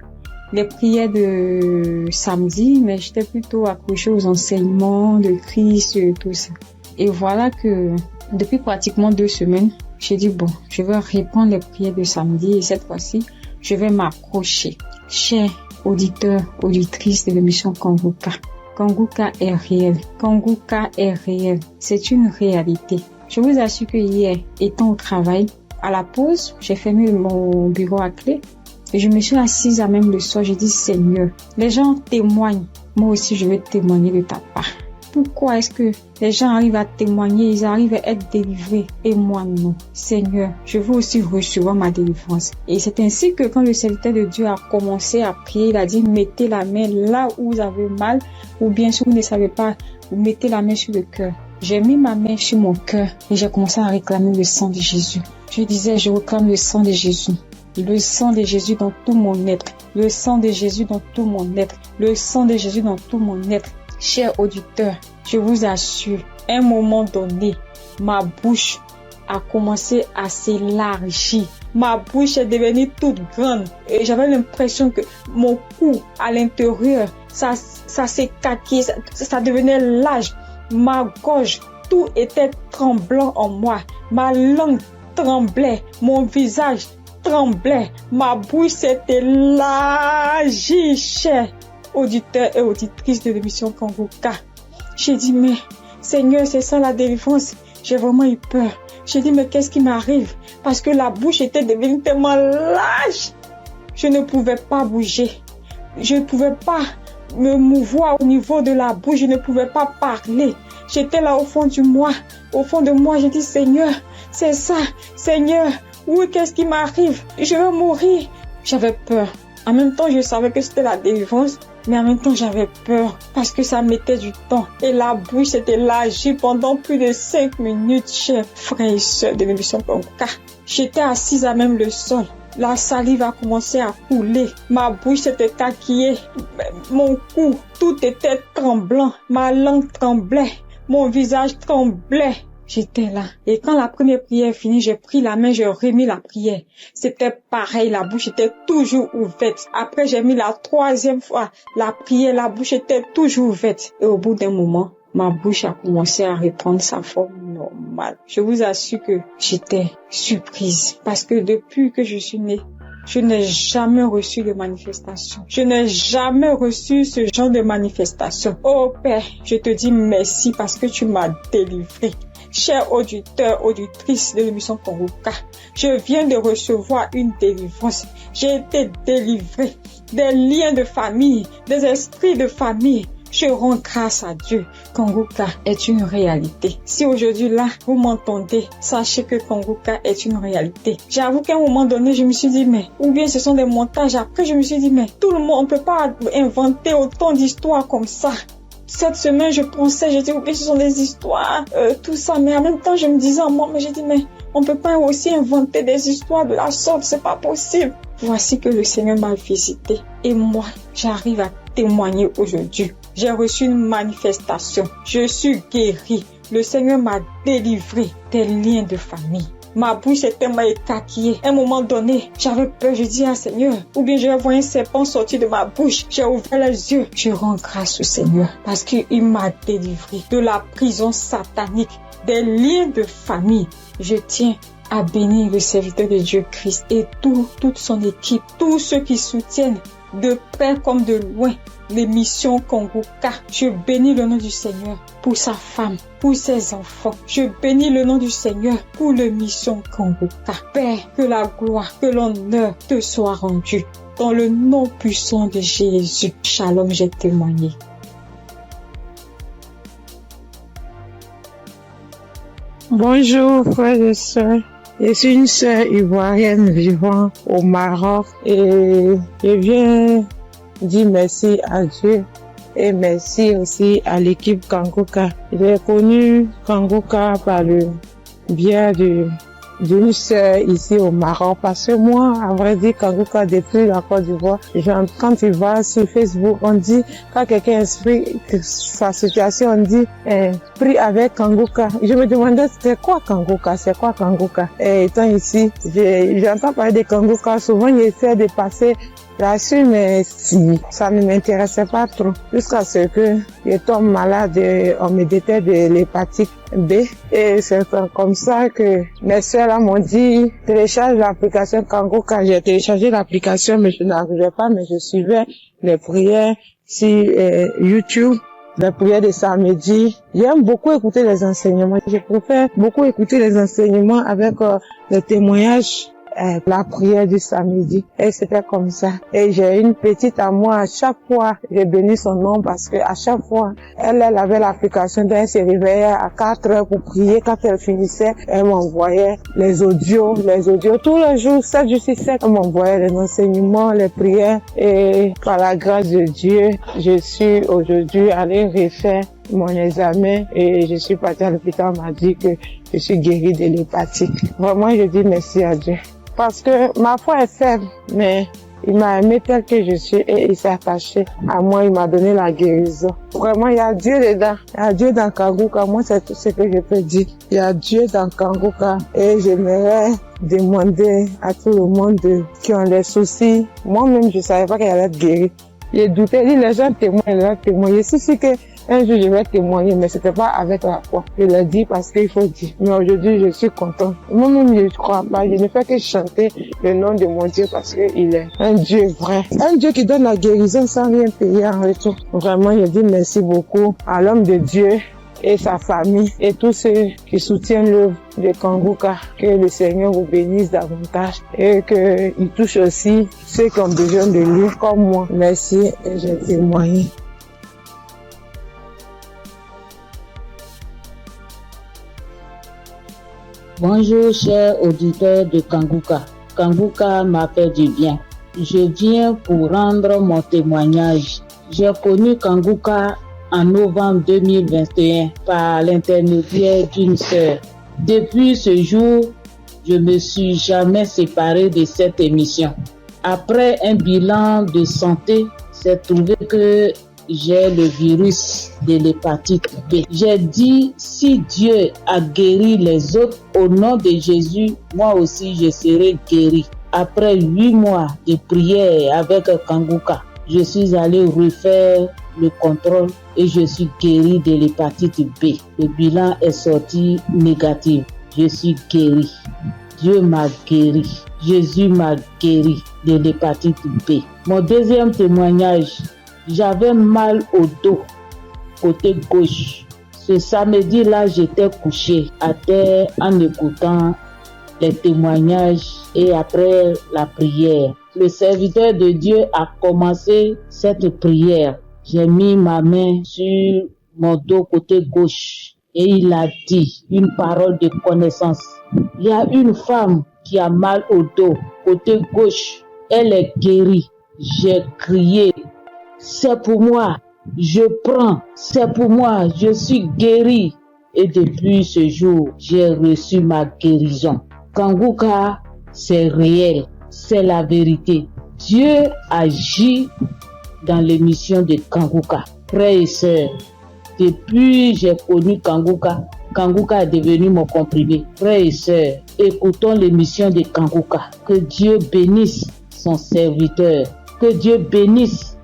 les prières de samedi, mais j'étais plutôt accrochée aux enseignements de Christ et tout ça. Et voilà que depuis pratiquement 2 semaines, j'ai dit bon, je vais reprendre les prières de samedi et cette fois-ci, je vais m'accrocher. Chers auditeurs, auditrices de l'émission Kanguka, Kanguka est réel. Kanguka est réel. C'est une réalité. Je vous assure que hier, étant au travail, à la pause, j'ai fermé mon bureau à clé et je me suis assise à même le soir. J'ai dit Seigneur, les gens témoignent. Moi aussi, je vais témoigner de ta part. Pourquoi est-ce que les gens arrivent à témoigner, ils arrivent à être délivrés et moi non? Seigneur, je veux aussi recevoir ma délivrance. Et c'est ainsi que quand le serviteur de Dieu a commencé à prier, il a dit mettez la main là où vous avez mal ou bien si vous ne savez pas, vous mettez la main sur le cœur. J'ai mis ma main sur mon cœur et j'ai commencé à réclamer le sang de Jésus. Je disais, je réclame le sang de Jésus. Le sang de Jésus dans tout mon être. Le sang de Jésus dans tout mon être. Le sang de Jésus dans tout mon être. Chers auditeurs, je vous assure, à un moment donné, ma bouche a commencé à s'élargir. Ma bouche est devenue toute grande et j'avais l'impression que mon cou à l'intérieur, ça s'écaquait, ça devenait large. Ma gorge, tout était tremblant en moi. Ma langue tremblait, mon visage tremblait, ma bouche s'est élargie, chers auditeurs et auditrices de l'émission Kanguka. J'ai dit, mais Seigneur, c'est ça la délivrance. J'ai vraiment eu peur. J'ai dit, mais qu'est-ce qui m'arrive? Parce que la bouche était devenue tellement large. Je ne pouvais pas bouger. Je ne pouvais pas me mouvoir au niveau de la bouche. Je ne pouvais pas parler. J'étais là au fond de moi. Au fond de moi, j'ai dit, Seigneur, c'est ça. Seigneur, oui, qu'est-ce qui m'arrive? Je vais mourir. J'avais peur. En même temps, je savais que c'était la délivrance, mais en même temps, j'avais peur parce que ça mettait du temps. Et la bouche s'était élargie pendant plus de 5 minutes, chers frères et sœurs de l'émission Kanguka. J'étais assise à même le sol. La salive a commencé à couler. Ma bouche s'était taquillée. Mon cou, tout était tremblant. Ma langue tremblait. Mon visage tremblait. J'étais là. Et quand la première prière est finie, j'ai pris la main, j'ai remis la prière. C'était pareil, la bouche était toujours ouverte. Après, j'ai mis la 3e fois la prière, la bouche était toujours ouverte. Et au bout d'un moment, ma bouche a commencé à reprendre sa forme normale. Je vous assure que j'étais surprise. Parce que depuis que je suis née, je n'ai jamais reçu de manifestation. Je n'ai jamais reçu ce genre de manifestation. Oh Père, je te dis merci parce que tu m'as délivré. Chers auditeurs, auditrices de l'émission Kanguka, je viens de recevoir une délivrance. J'ai été délivré des liens de famille, des esprits de famille. Je rends grâce à Dieu. Kanguka est une réalité. Si aujourd'hui là, vous m'entendez, sachez que Kanguka est une réalité. J'avoue qu'à un moment donné, je me suis dit, mais, ou bien ce sont des montages. Après, je me suis dit, mais, tout le monde, on peut pas inventer autant d'histoires comme ça. Cette semaine, je pensais, j'ai dit, oui, ce sont des histoires, tout ça. Mais en même temps, je me disais en moi, mais j'ai dit, mais on peut pas aussi inventer des histoires de la sorte, c'est pas possible. Voici que le Seigneur m'a visité. Et moi, j'arrive à témoigner aujourd'hui. J'ai reçu une manifestation. Je suis guérie. Le Seigneur m'a délivré des liens de famille. ma bouche est tellement écarquillée. À un moment donné, j'avais peur, je dis, Seigneur, ou bien je vois un serpent sortir de ma bouche. J'ai ouvert les yeux. Je rends grâce au Seigneur parce qu'il m'a délivré de la prison satanique, des liens de famille. Je tiens à bénir le serviteur de Dieu Christ et toute son équipe, tous ceux qui soutiennent de près comme de loin l'émission Congoka. Je bénis le nom du Seigneur pour sa femme, pour ses enfants. Je bénis le nom du Seigneur pour l'émission Congoka. Père, que la gloire, que l'honneur te soit rendu. Dans le nom puissant de Jésus. Shalom, j'ai témoigné. Bonjour frères et sœurs. Je suis une sœur ivoirienne vivant au Maroc et je viens dire merci à Dieu et merci aussi à l'équipe Congoka. J'ai connu Congoka par le biais d'une sœur ici au Maroc parce que moi, à vrai dire, Congoka depuis la Côte d'Ivoire, quand tu vas sur Facebook, on dit, quand quelqu'un explique sa situation, on dit, prie avec Congoka. Je me demandais, c'est quoi Congoka? Et étant ici, j'entends parler de Congoka, souvent j'essaie de passer là-dessus, mais si, ça ne m'intéressait pas trop. Jusqu'à ce que je tombe malade, on me détecte de l'hépatite B. Et c'est comme ça que mes soeurs là m'ont dit, télécharge l'application Congoka. J'ai téléchargé l'application, mais je n'arrivais pas, mais je suivais les prières sur YouTube. Les prières de samedi. J'aime beaucoup écouter les enseignements. Je préfère beaucoup écouter les enseignements avec les témoignages. La prière du samedi. Et c'était comme ça. Et j'ai une petite à moi, à chaque fois, je bénis son nom parce que à chaque fois, elle avait l'application, donc elle se réveillait à 4 heures pour prier. Quand elle finissait, elle m'envoyait les audios, tous les jours, 7 jours sur 7, elle m'envoyait les enseignements, les prières. Et par la grâce de Dieu, je suis aujourd'hui allée refaire mon examen et je suis partie à l'hôpital, on m'a dit que je suis guérie de l'hépatite. Vraiment, je dis merci à Dieu. Parce que ma foi est faible, mais il m'a aimé tel que je suis et il s'est attaché à moi, il m'a donné la guérison. Vraiment, il y a Dieu dedans. Il y a Dieu dans Congoka. Moi, c'est tout ce que je peux dire. Il y a Dieu dans Congoka et j'aimerais demander à tout le monde qui ont des soucis. Moi-même, je savais pas qu'elle allait être guérie. J'ai douté, les gens témoignent. Je suis sûre que un jour, je vais témoigner, mais c'était pas avec la foi. Je l'ai dit parce qu'il faut dire. Mais aujourd'hui, je suis contente. Moi-même, je ne crois pas. Je ne fais que chanter le nom de mon Dieu parce qu'il est un Dieu vrai. Un Dieu qui donne la guérison sans rien payer en retour. Vraiment, je dis merci beaucoup à l'homme de Dieu et sa famille et tous ceux qui soutiennent l'œuvre de Congoka. Que le Seigneur vous bénisse davantage et qu'il touche aussi ceux qui ont besoin de lui comme moi. Merci et j'ai témoigné. Bonjour chers auditeurs de Congoka. Congoka m'a fait du bien. Je viens pour rendre mon témoignage. J'ai connu Congoka en novembre 2021 par l'intermédiaire d'une sœur. Depuis ce jour, je ne me suis jamais séparé de cette émission. Après un bilan de santé, c'est trouvé que j'ai le virus de l'hépatite B. J'ai dit, si Dieu a guéri les autres, au nom de Jésus, moi aussi je serai guéri. Après 8 mois de prière avec Congoka, je suis allé refaire le contrôle et je suis guéri de l'hépatite B. Le bilan est sorti négatif. Je suis guéri. Dieu m'a guéri. Jésus m'a guéri de l'hépatite B. Mon deuxième témoignage, j'avais mal au dos, côté gauche. Ce samedi-là, j'étais couché à terre en écoutant les témoignages et après la prière. Le serviteur de Dieu a commencé cette prière. J'ai mis ma main sur mon dos côté gauche et il a dit une parole de connaissance. Il y a une femme qui a mal au dos, côté gauche. Elle est guérie. J'ai crié. C'est pour moi, je prends, c'est pour moi, je suis guéri. Et depuis ce jour, j'ai reçu ma guérison. Congoka, c'est réel, c'est la vérité. Dieu agit dans l'émission de Congoka. Frères et sœurs, depuis j'ai connu Congoka, Kanguka est devenu mon comprimé. Frères et sœurs, écoutons l'émission de Kanguka. Que Dieu bénisse son serviteur. Que Dieu bénisse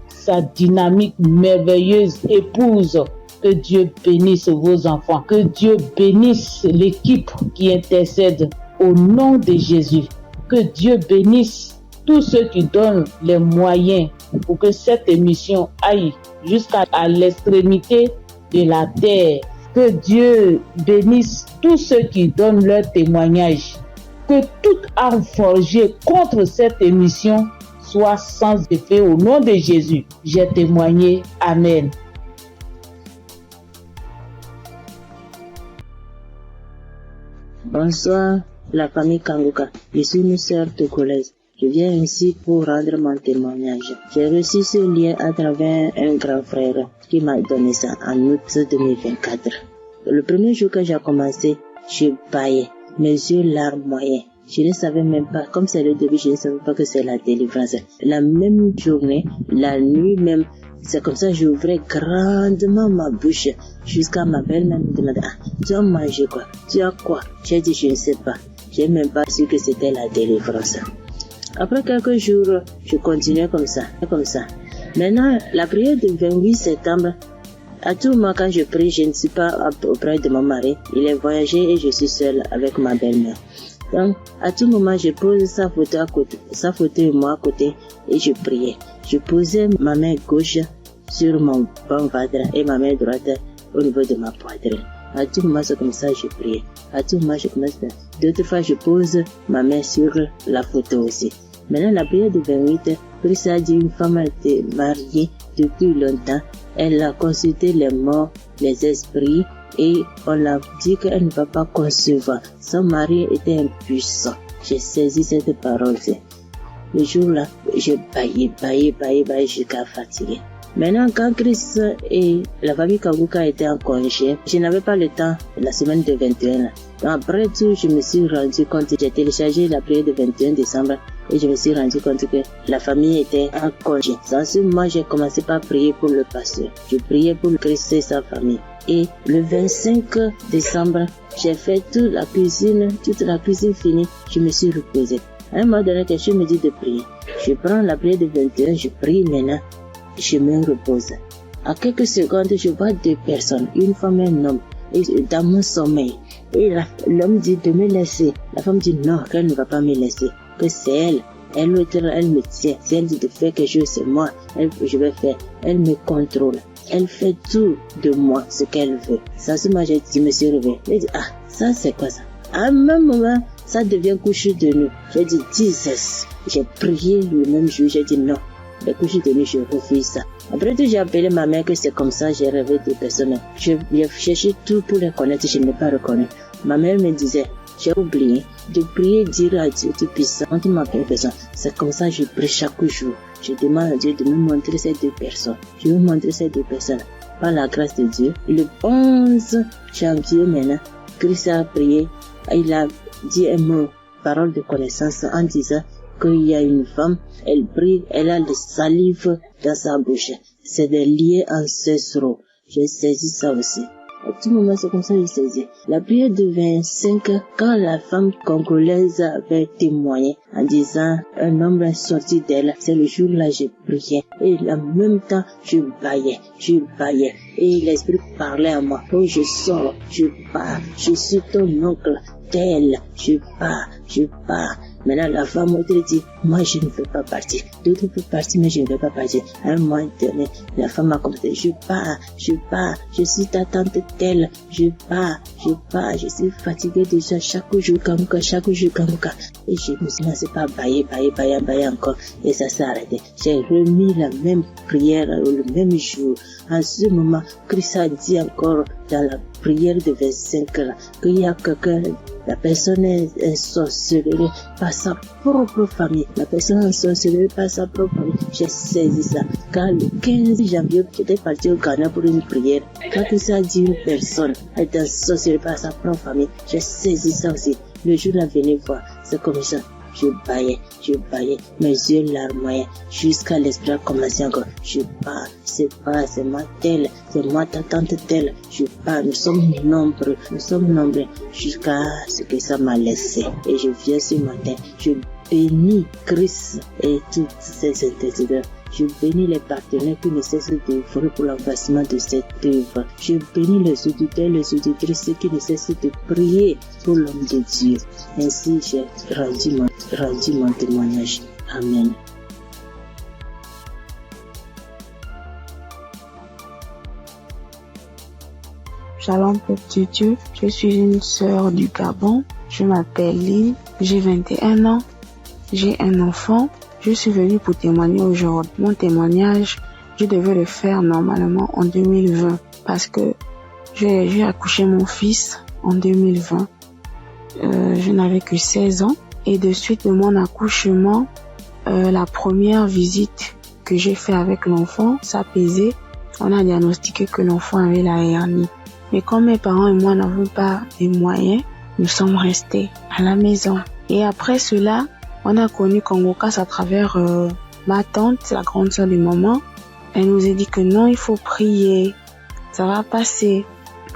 sa dynamique merveilleuse épouse. Que Dieu bénisse vos enfants. Que Dieu bénisse l'équipe qui intercède au nom de Jésus. Que Dieu bénisse tous ceux qui donnent les moyens pour que cette émission aille jusqu'à l'extrémité de la terre. Que Dieu bénisse tous ceux qui donnent leur témoignage. Que toute arme forgée contre cette émission soit sans effet au nom de Jésus. J'ai témoigné. Amen. Bonsoir, la famille Kanguka. Je suis une sœur togolaise. Je viens ici pour rendre mon témoignage. J'ai reçu ce lien à travers un grand frère qui m'a donné ça en août 2024. Le premier jour que j'ai commencé, je baillais, mes yeux larmes moyens. Je ne savais même pas, comme c'est le début, je ne savais pas que c'est la délivrance. La même journée, la nuit même, c'est comme ça j'ouvrais grandement ma bouche jusqu'à ma belle-mère me demandait « tu as mangé quoi? Tu as quoi ?» J'ai dit « je ne sais pas. » J'ai même pas su que c'était la délivrance. Après quelques jours, je continuais comme ça. Maintenant, la prière du 28 septembre, à tout moment quand je prie, je ne suis pas auprès de mon mari. Il est voyagé et je suis seule avec ma belle-mère. Donc, à tout moment, je pose sa photo et moi à côté et je priais. Je posais ma main gauche sur mon bon ventre et ma main droite au niveau de ma poitrine. À tout moment, c'est comme ça que je priais. À tout moment, je commence. D'autres fois, je pose ma main sur la photo aussi. Maintenant, la prière du 28, Christ a dit une femme a été mariée depuis longtemps. Elle a consulté les morts, les esprits, et on a dit qu'elle ne va pas concevoir. Son mari était impuissant. J'ai saisi cette parole. Le jour-là, je baillais jusqu'à fatiguer. Maintenant, quand Christ et la famille Kanguka étaient en congé, je n'avais pas le temps la semaine de 21. Après tout, je me suis rendu compte, j'ai téléchargé la prière du 21 décembre et je me suis rendu compte que la famille était en congé. Dans ce moment, j'ai commencé par prier pour le pasteur. Je priais pour Christ et sa famille. Et le 25 décembre, j'ai fait toute la cuisine finie, je me suis reposé. À un moment donné, quelqu'un me dit de prier. Je prends la prière du 21, je prie maintenant. Je me repose. À quelques secondes, je vois deux personnes, une femme et un homme, et dans mon sommeil. Et là, l'homme dit de me laisser. La femme dit non, qu'elle ne va pas me laisser, que c'est elle. Elle me tient. Si elle dit de faire quelque chose, c'est moi. Je vais faire. Elle me contrôle. Elle fait tout de moi, ce qu'elle veut. Ça, c'est moi, je me suis réveillé. J'ai dit, ça, c'est quoi ça? À un même moment, ça devient coucher de nuit. J'ai dit, Jesus. J'ai prié le même jour, j'ai dit non. Les couches de nuit, je refuse ça. Après tout, j'ai appelé ma mère que c'est comme ça, j'ai rêvé de personnes. J'ai cherché tout pour les connaître, je ne l'ai pas reconnu. Ma mère me disait, j'ai oublié de prier, dire à Dieu Tout-Puissant, quand tu m'appelles personne. C'est comme ça que je prie chaque jour. Je demande à Dieu de me montrer ces deux personnes. Je vais vous montrer ces deux personnes. Par la grâce de Dieu, le 11 janvier maintenant, Christ a prié, il a dit un mot, parole de connaissance, en disant qu'il y a une femme, elle prie, elle a le salive dans sa bouche. C'est des liens ancestraux. J'ai saisi ça aussi. À tout moment, c'est comme ça que j'ai saisi. La prière de 25, quand la femme congolaise avait témoigné en disant un homme est sorti d'elle, c'est le jour-là que j'ai prié. Et en même temps, je baillais. Et l'esprit parlait à moi. Oh, je sors, je pars, je suis ton oncle, tel, je pars. Maintenant, la femme m'a dit, moi, je ne veux pas partir. D'autres peuvent partir, mais je ne veux pas partir. À un moment donné, la femme m'a commencé, je pars. Je suis ta tante telle. Je pars. Je suis fatiguée déjà chaque jour, Kanguka. Et je me suis lancé par bailler encore. Et ça s'est arrêté. J'ai remis la même prière le même jour. En ce moment, Christ a dit encore dans la prière de 25 là, qu'il y a quelqu'un, la personne est sorcelée par sa propre famille. La personne est sorcelée par sa propre famille. J'ai saisi ça. Quand le 15 janvier, j'étais parti au Ghana pour une prière. Quand Christ a dit une personne est sorcelée par sa propre famille, j'ai saisi ça aussi. Le jour là, venez voir. C'est comme ça. je baillais, mes yeux larmoyaient, jusqu'à l'esprit a commencé encore, je pars, c'est ma telle, c'est moi ta tante telle, je pars, nous sommes nombreux, jusqu'à ce que ça m'a laissé. Et je viens ce matin, je bénis Christ et toutes ses intercesseurs. Je bénis les partenaires qui ne cessent d'œuvrer pour l'avancement de cette œuvre. Je bénis les auditeurs, les auditrices qui ne cessent de prier pour l'homme de Dieu. Ainsi, j'ai rendu mon témoignage. Amen. Shalom, peuple de Dieu. Je suis une sœur du Gabon. Je m'appelle Lynn. J'ai 21 ans. J'ai un enfant. Je suis venue pour témoigner aujourd'hui. Mon témoignage, je devais le faire normalement en 2020 parce que j'ai accouché mon fils en 2020. Je n'avais que 16 ans et de suite de mon accouchement, la première visite que j'ai fait avec l'enfant, ça pesait. On a diagnostiqué que l'enfant avait la hernie. Mais comme mes parents et moi n'avons pas les moyens, nous sommes restés à la maison. Et après cela, on a connu Congokas à travers ma tante, la grande sœur de maman. Elle nous a dit que non, il faut prier, ça va passer,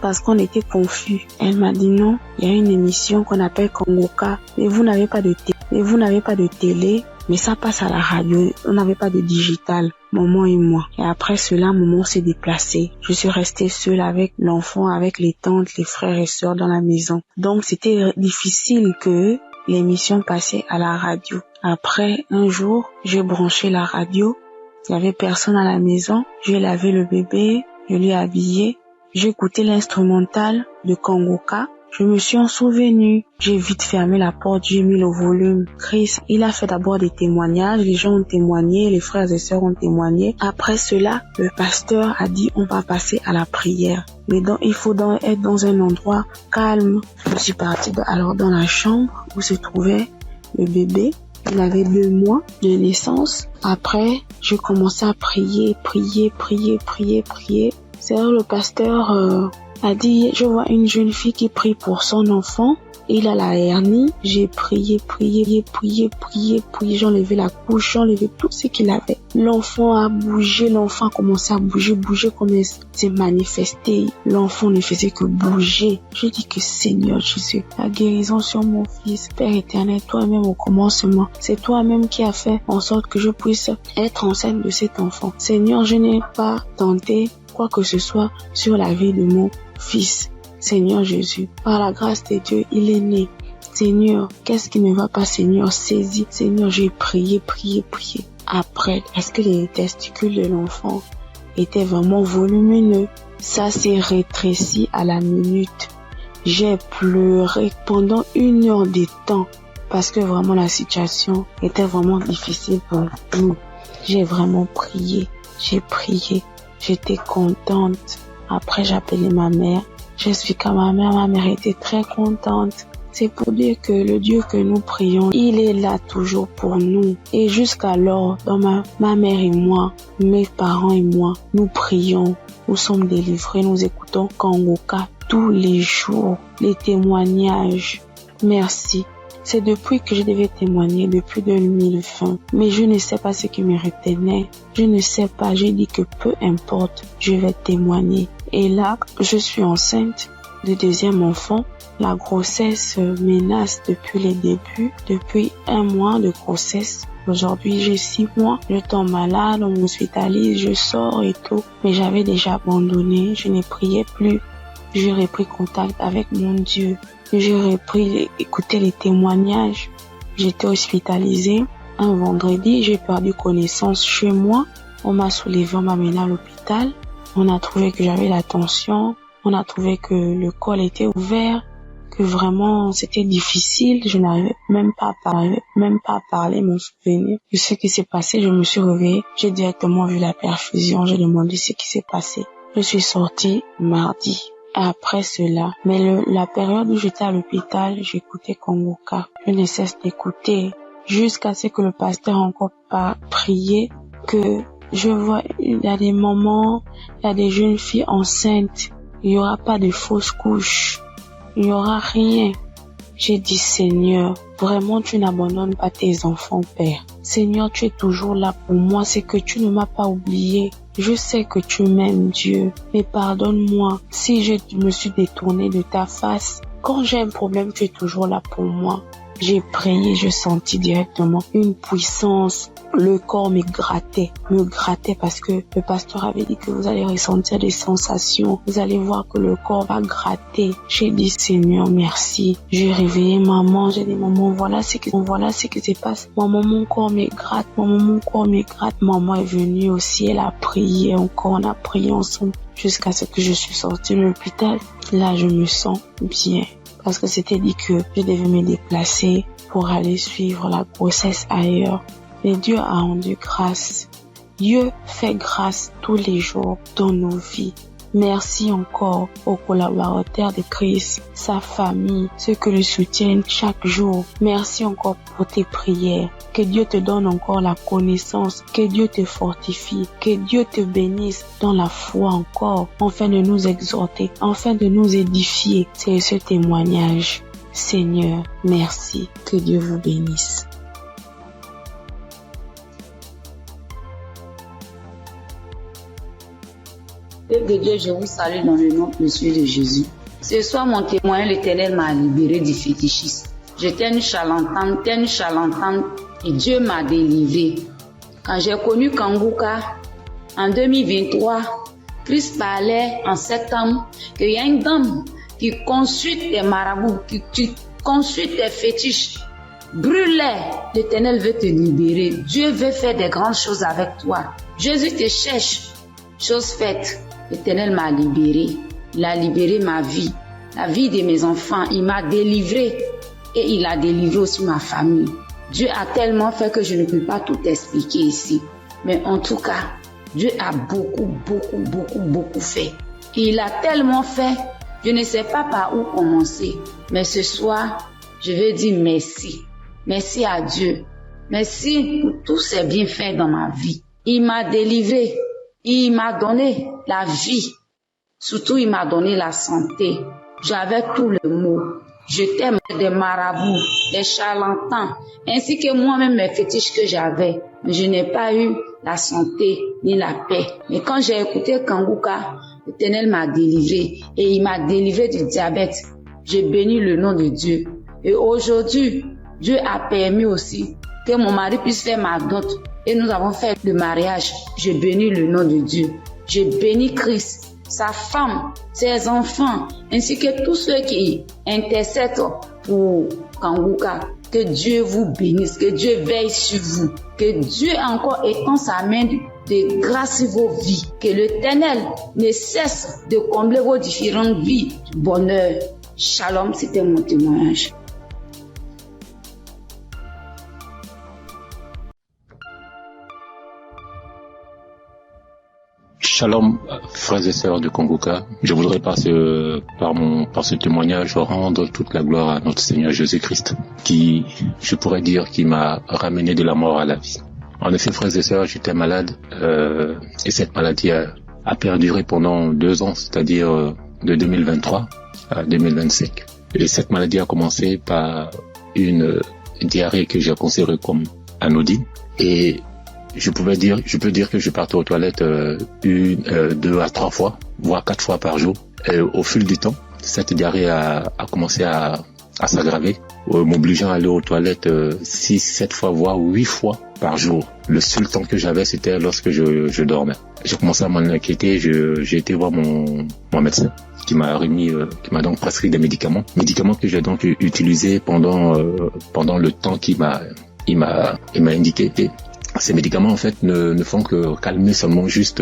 parce qu'on était confus. Elle m'a dit non, il y a une émission qu'on appelle Congokas, mais vous n'avez pas de télé, mais ça passe à la radio, on n'avait pas de digital, maman et moi. Et après cela, maman s'est déplacée. Je suis restée seule avec l'enfant, avec les tantes, les frères et sœurs dans la maison. Donc c'était difficile que l'émission passait à la radio. Après, un jour, j'ai branché la radio. Il n'y avait personne à la maison. J'ai lavé le bébé, je l'ai habillé. J'ai écouté l'instrumental de Congokas. Je me suis en souvenu. J'ai vite fermé la porte, j'ai mis le volume. Chris, il a fait d'abord des témoignages. Les gens ont témoigné, les frères et sœurs ont témoigné. Après cela, le pasteur a dit on va passer à la prière. Mais il faut être dans un endroit calme. Je suis partie alors dans la chambre où se trouvait le bébé. Il avait 2 mois de naissance. Après, j'ai commencé à prier. C'est là le pasteur a dit, je vois une jeune fille qui prie pour son enfant. Il a la hernie. J'ai prié. J'enlevais la couche, j'enlevais tout ce qu'il avait. L'enfant a bougé, l'enfant a commencé à bouger comme il s'est manifesté. L'enfant ne faisait que bouger. Je dis que Seigneur Jésus, la guérison sur mon fils, Père éternel, toi-même au commencement. C'est toi-même qui as fait en sorte que je puisse être enceinte de cet enfant. Seigneur, je n'ai pas tenté quoi que ce soit sur la vie de mon fils. Seigneur Jésus, par la grâce de Dieu, il est né. Seigneur, qu'est-ce qui ne va pas, Seigneur? Saisis. Seigneur, j'ai prié. Après, parce que les testicules de l'enfant étaient vraiment volumineux, ça s'est rétréci à la minute. J'ai pleuré pendant 1 heure de temps parce que vraiment la situation était vraiment difficile pour nous. J'ai vraiment prié. J'étais contente. Après, j'ai appelé ma mère. J'explique à ma mère était très contente. C'est pour dire que le Dieu que nous prions, il est là toujours pour nous. Et jusqu'alors, dans ma mère et moi, mes parents et moi, nous prions, nous sommes délivrés, nous écoutons Congokas tous les jours, les témoignages. Merci. C'est depuis que je devais témoigner, depuis 2020. Mais je ne sais pas ce qui me retenait. Je ne sais pas, j'ai dit que peu importe, je vais témoigner. Et là, je suis enceinte de 2e enfant. La grossesse menace depuis les débuts, depuis 1 mois de grossesse. Aujourd'hui, j'ai 6 mois. Je tombe malade, on m'hospitalise, je sors et tout. Mais j'avais déjà abandonné, je ne priais plus. J'ai repris contact avec mon Dieu. J'ai repris écouter les témoignages. J'étais hospitalisée. Un vendredi, j'ai perdu connaissance chez moi. On m'a soulevé, on m'a mené à l'hôpital. On a trouvé que j'avais la tension. On a trouvé que le col était ouvert. Que vraiment c'était difficile. Je n'arrivais même pas à parler, mon souvenir de ce qui s'est passé. Je me suis réveillée. J'ai directement vu la perfusion. J'ai demandé ce qui s'est passé. Je suis sortie mardi. Après cela, mais la période où j'étais à l'hôpital, j'écoutais Congokas. Je ne cesse d'écouter jusqu'à ce que le pasteur encore pas prié, que je vois, il y a des moments, il y a des jeunes filles enceintes, il y aura pas de fausses couches, il y aura rien. J'ai dit Seigneur, Vraiment, tu n'abandonnes pas tes enfants, Père. Seigneur, tu es toujours là pour moi. C'est que tu ne m'as pas oublié. Je sais que tu m'aimes, Dieu. Mais pardonne-moi si je me suis détournée de ta face. Quand j'ai un problème, tu es toujours là pour moi. J'ai prié, je sentis directement une puissance. Le corps me grattait parce que le pasteur avait dit que vous allez ressentir des sensations. Vous allez voir que le corps va gratter. J'ai dit, Seigneur, merci. J'ai réveillé maman. J'ai dit, maman, voilà ce qui se passe. Maman, mon corps me gratte. Maman, mon corps me gratte. Maman est venue aussi. Elle a prié encore. On a prié ensemble jusqu'à ce que je suis sortie de l'hôpital. Là, je me sens bien. Parce que c'était dit que je devais me déplacer pour aller suivre la grossesse ailleurs. Mais Dieu a rendu grâce. Dieu fait grâce tous les jours dans nos vies. Merci encore aux collaborateurs de Christ, sa famille, ceux qui le soutiennent chaque jour. Merci encore pour tes prières. Que Dieu te donne encore la connaissance, que Dieu te fortifie, que Dieu te bénisse dans la foi encore, afin de nous exhorter, afin de nous édifier. C'est ce témoignage. Seigneur, merci. Que Dieu vous bénisse. Père de Dieu, je vous salue dans le nom précieux de Jésus. Ce soir, mon témoin, l'Éternel m'a libéré du fétichisme. J'étais une charlatane, et Dieu m'a délivré. Quand j'ai connu Kanguka, en 2023, Christ parlait en septembre qu'il y a une dame qui consulte des marabouts, qui consulte des fétiches. Brûle-les, l'Éternel veut te libérer. Dieu veut faire des grandes choses avec toi. Jésus te cherche. Chose faite, l'Éternel m'a libéré. Il a libéré ma vie, la vie de mes enfants. Il m'a délivré et il a délivré aussi ma famille. Dieu a tellement fait que je ne peux pas tout expliquer ici. Mais en tout cas, Dieu a beaucoup fait. Et il a tellement fait, je ne sais pas par où commencer. Mais ce soir, je veux dire merci. Merci à Dieu. Merci pour tous ses bienfaits dans ma vie. Il m'a délivré. Il m'a donné la vie. Surtout, il m'a donné la santé. J'avais tout le mot. J'étais des marabouts, des charlatans, ainsi que moi-même mes fétiches que j'avais. Mais je n'ai pas eu la santé ni la paix. Mais quand j'ai écouté Kanguka, l'Éternel m'a délivré et il m'a délivré du diabète. J'ai béni le nom de Dieu. Et aujourd'hui, Dieu a permis aussi que mon mari puisse faire ma dot. Et nous avons fait le mariage. Je bénis le nom de Dieu. Je bénis Christ, sa femme, ses enfants, ainsi que tous ceux qui intercèdent pour Kanguka. Que Dieu vous bénisse, que Dieu veille sur vous, que Dieu encore étend sa main de grâce sur vos vies, que l'Éternel ne cesse de combler vos différentes vies de bonheur. Shalom, c'était mon témoignage. Shalom, frères et sœurs de Kanguka. Je voudrais par ce témoignage rendre toute la gloire à notre Seigneur Jésus-Christ, qui, je pourrais dire, qui m'a ramené de la mort à la vie. En effet, frères et sœurs, j'étais malade, et cette maladie a perduré pendant 2 ans, c'est-à-dire de 2023 à 2025. Et cette maladie a commencé par une diarrhée que j'ai considérée comme anodine, et je peux dire que je partais aux toilettes 2 à 3 fois, voire 4 fois par jour. Et au fil du temps, cette diarrhée a commencé à s'aggraver, m'obligeant à aller aux toilettes 6, 7 fois, voire 8 fois par jour. Le seul temps que j'avais, c'était lorsque je dormais. J'ai commencé à m'en inquiéter, j'ai été voir mon médecin qui m'a donc prescrit des médicaments que j'ai donc utilisés pendant le temps qu'il m'a indiqué. Ces médicaments en fait ne font que calmer seulement juste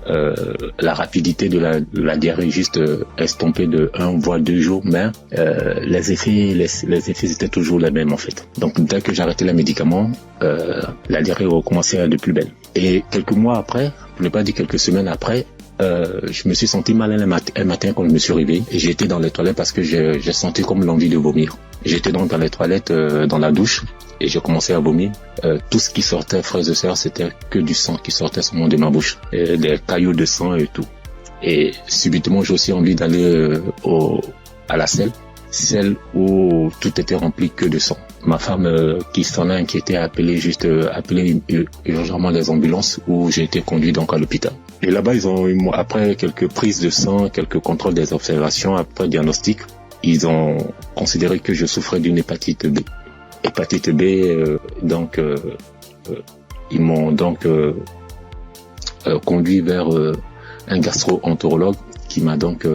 la rapidité de la diarrhée, juste estomper de 1 voire 2 jours, mais les effets étaient toujours les mêmes en fait. Donc dès que j'arrêtais les médicaments, la diarrhée recommençait à être de plus belle. Et quelques mois après, pour ne pas dire quelques semaines après, je me suis senti mal un matin quand je me suis réveillé et j'ai été dans les toilettes parce que j'ai senti comme l'envie de vomir. J'étais donc dans les toilettes, dans la douche, et j'ai commencé à vomir. Tout ce qui sortait, frères et sœurs, c'était que du sang qui sortait seulement de ma bouche, et des caillots de sang et tout. Et subitement, j'ai aussi envie d'aller à la selle. celle où tout était rempli que de sang. Ma femme qui s'en a inquiété a appelé urgemment les ambulances où j'ai été conduit donc à l'hôpital. Et là-bas, après quelques prises de sang, quelques contrôles des observations, après diagnostic, ils ont considéré que je souffrais d'une hépatite B. Hépatite B, ils m'ont donc conduit vers un gastro-entérologue qui m'a donc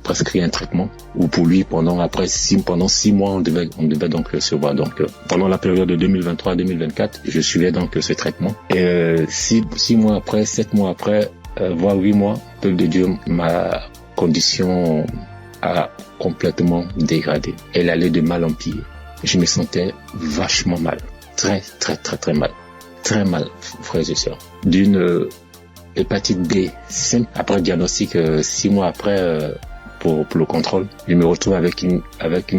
prescrit un traitement où pour lui pendant 6 mois on devait donc se voir. Donc pendant la période de 2023-2024 je suivais donc ce traitement et 6 mois après, 7 mois après, voire 8 mois, peuple de Dieu, ma condition a complètement dégradé. Elle allait de mal en pire. Je me sentais vachement mal, très mal, très mal, frères et sœurs. D'une hépatite B simple, après diagnostic 6 mois après pour le contrôle, je me retrouve avec une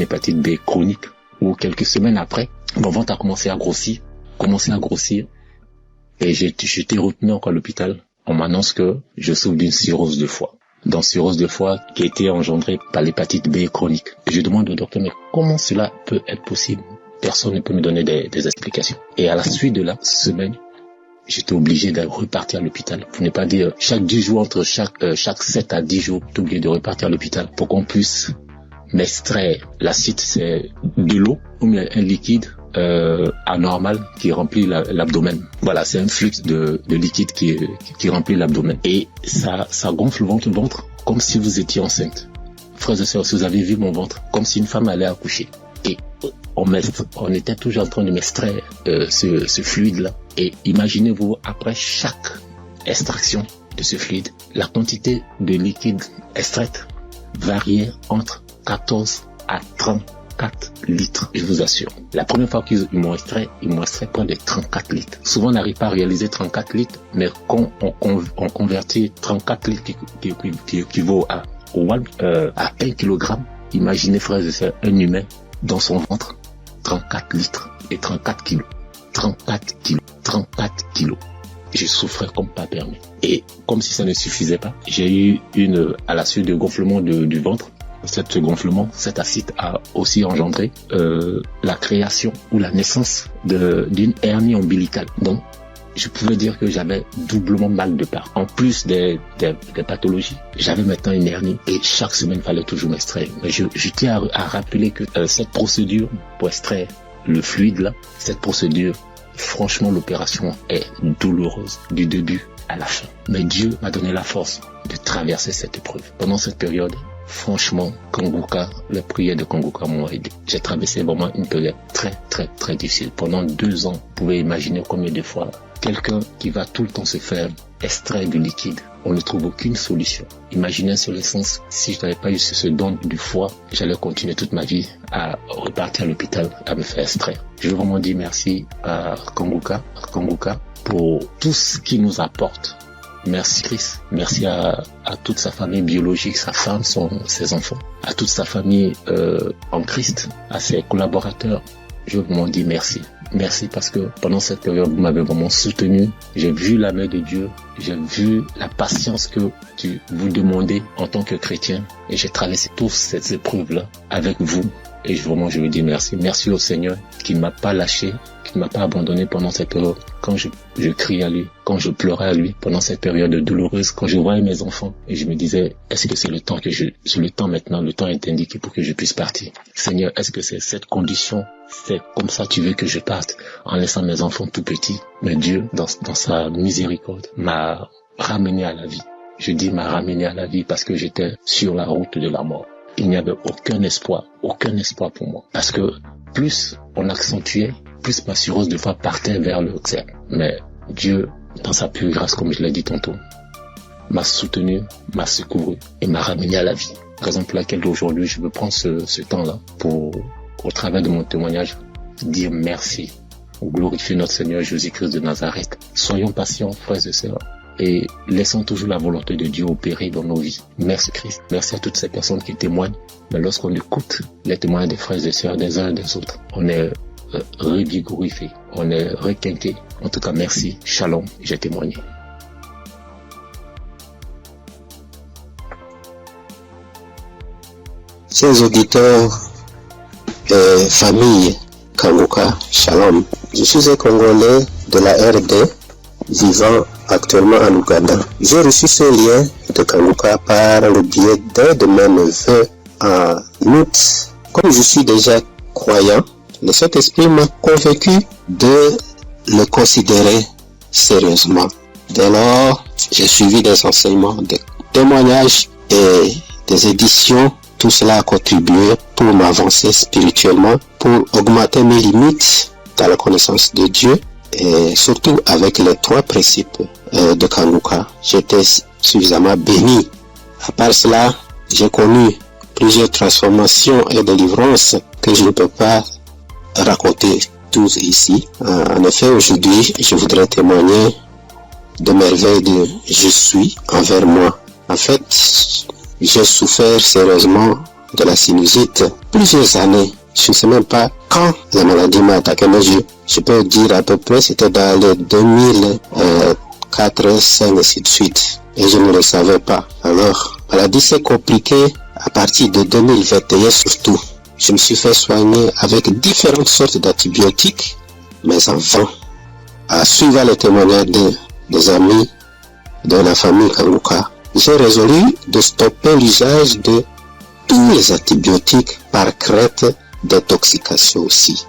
hépatite B chronique où quelques semaines après, mon ventre a commencé à grossir et j'ai été retenu encore à l'hôpital. On m'annonce que je souffre d'une cirrhose de foie. Dans cirrhose de foie qui a été engendrée par l'hépatite B chronique. Et je demande au docteur, mais comment cela peut être possible? Personne ne peut me donner des explications. Et à la suite de la semaine, j'étais obligé de repartir à l'hôpital. Pour ne pas dire chaque 10 jours, entre chaque 7 à 10 jours, j'étais obligé de repartir à l'hôpital pour qu'on puisse m'extraire. L'acide, c'est de l'eau ou un liquide anormal qui remplit l'abdomen. Voilà, c'est un flux de liquide qui remplit l'abdomen. Et ça gonfle le ventre comme si vous étiez enceinte. Frères et sœurs, si vous avez vu mon ventre, comme si une femme allait accoucher. Et on était toujours en train de m'extraire ce fluide-là. Et imaginez-vous, après chaque extraction de ce fluide, la quantité de liquide extraite variait entre 14 à 34 litres, je vous assure. La première fois qu'ils m'ont extrait près de 34 litres. Souvent, on n'arrive pas à réaliser 34 litres, mais quand on convertit 34 litres qui équivaut à 1 kilogramme, imaginez, frères et sœurs, un humain dans son ventre, 34 litres et 34 kilos. 34 kilos. Je souffrais comme pas permis. Et comme si ça ne suffisait pas, j'ai eu à la suite de gonflement du ventre, cet acide a aussi engendré la création ou la naissance d'une hernie ombilicale. Donc, je pouvais dire que j'avais doublement mal de part. En plus des pathologies, j'avais maintenant une hernie et chaque semaine, il fallait toujours m'extraire. Mais je tiens à rappeler que cette procédure pour extraire le fluide là, cette procédure, franchement, l'opération est douloureuse du début à la fin. Mais Dieu m'a donné la force de traverser cette épreuve. Pendant cette période, franchement, Kanguka, les prières de Kanguka m'ont aidé. J'ai traversé vraiment une période très difficile. Pendant 2 ans, vous pouvez imaginer combien de fois quelqu'un qui va tout le temps se faire extraire du liquide, on ne trouve aucune solution. Imaginez sur l'essence, si je n'avais pas eu ce don du foie, j'allais continuer toute ma vie à repartir à l'hôpital à me faire extraire. Je veux vraiment dire merci à Kanguka pour tout ce qu'il nous apporte. Merci Christ, merci à toute sa famille biologique, sa femme, ses enfants, à toute sa famille en Christ, à ses collaborateurs. Je veux vraiment dire merci. Merci parce que pendant cette période, vous m'avez vraiment soutenu. J'ai vu la main de Dieu. J'ai vu la patience que vous demandez en tant que chrétien. Et j'ai traversé toutes ces épreuves-là avec vous. Et vraiment, je veux dire merci. Merci au Seigneur qui ne m'a pas lâché, qui ne m'a pas abandonné pendant cette période. Quand je criais à lui, quand je pleurais à lui, pendant cette période douloureuse, quand je voyais mes enfants, et je me disais, est-ce que c'est le temps maintenant, le temps est indiqué pour que je puisse partir. Seigneur, est-ce que c'est cette condition, c'est comme ça tu veux que je parte, en laissant mes enfants tout petits? Mais Dieu, dans sa miséricorde, m'a ramené à la vie. Je dis m'a ramené à la vie parce que j'étais sur la route de la mort. Il n'y avait aucun espoir pour moi. Parce que plus on accentuait, plus ma cirrhose de foie partait vers le cancer. Mais Dieu, dans sa pure grâce, comme je l'ai dit tantôt, m'a soutenu, m'a secouru et m'a ramené à la vie. Raison pour laquelle aujourd'hui, je veux prendre ce temps-là pour, au travers de mon témoignage, dire merci, glorifier notre Seigneur Jésus-Christ de Nazareth. Soyons patients, frères et sœurs, et laissons toujours la volonté de Dieu opérer dans nos vies. Merci Christ. Merci à toutes ces personnes qui témoignent. Mais lorsqu'on écoute les témoignages des frères et sœurs des uns et des autres, on est revigorifié, on est requinqué. En tout cas, merci. Shalom, j'ai témoigné. Chers auditeurs famille Kanguka, Shalom. Je suis un Congolais de la RD vivant actuellement en Ouganda. J'ai reçu ce lien de Kanguka par le biais d'un de mes neveux en août. Comme je suis déjà croyant, le Saint-Esprit m'a convaincu de le considérer sérieusement. Dès lors, j'ai suivi des enseignements, des témoignages et des éditions. Tout cela a contribué pour m'avancer spirituellement, pour augmenter mes limites dans la connaissance de Dieu et surtout avec les 3 principes de Kanguka. J'étais suffisamment béni. À part cela, j'ai connu plusieurs transformations et délivrances que je ne peux pas raconter tous ici. En effet, aujourd'hui, je voudrais témoigner de merveilles de je suis envers moi. En fait, j'ai souffert sérieusement de la sinusite plusieurs années. Je ne sais même pas quand la maladie m'a attaqué, mais je peux dire à peu près c'était dans les 2004, 2005 et ainsi de suite. Et je ne le savais pas. Alors, la maladie s'est compliquée à partir de 2021 surtout. Je me suis fait soigner avec différentes sortes d'antibiotiques, mais en vain. À suivre les témoignages des amis de la famille Kanguka, j'ai résolu de stopper l'usage de tous les antibiotiques par crainte d'intoxication aussi.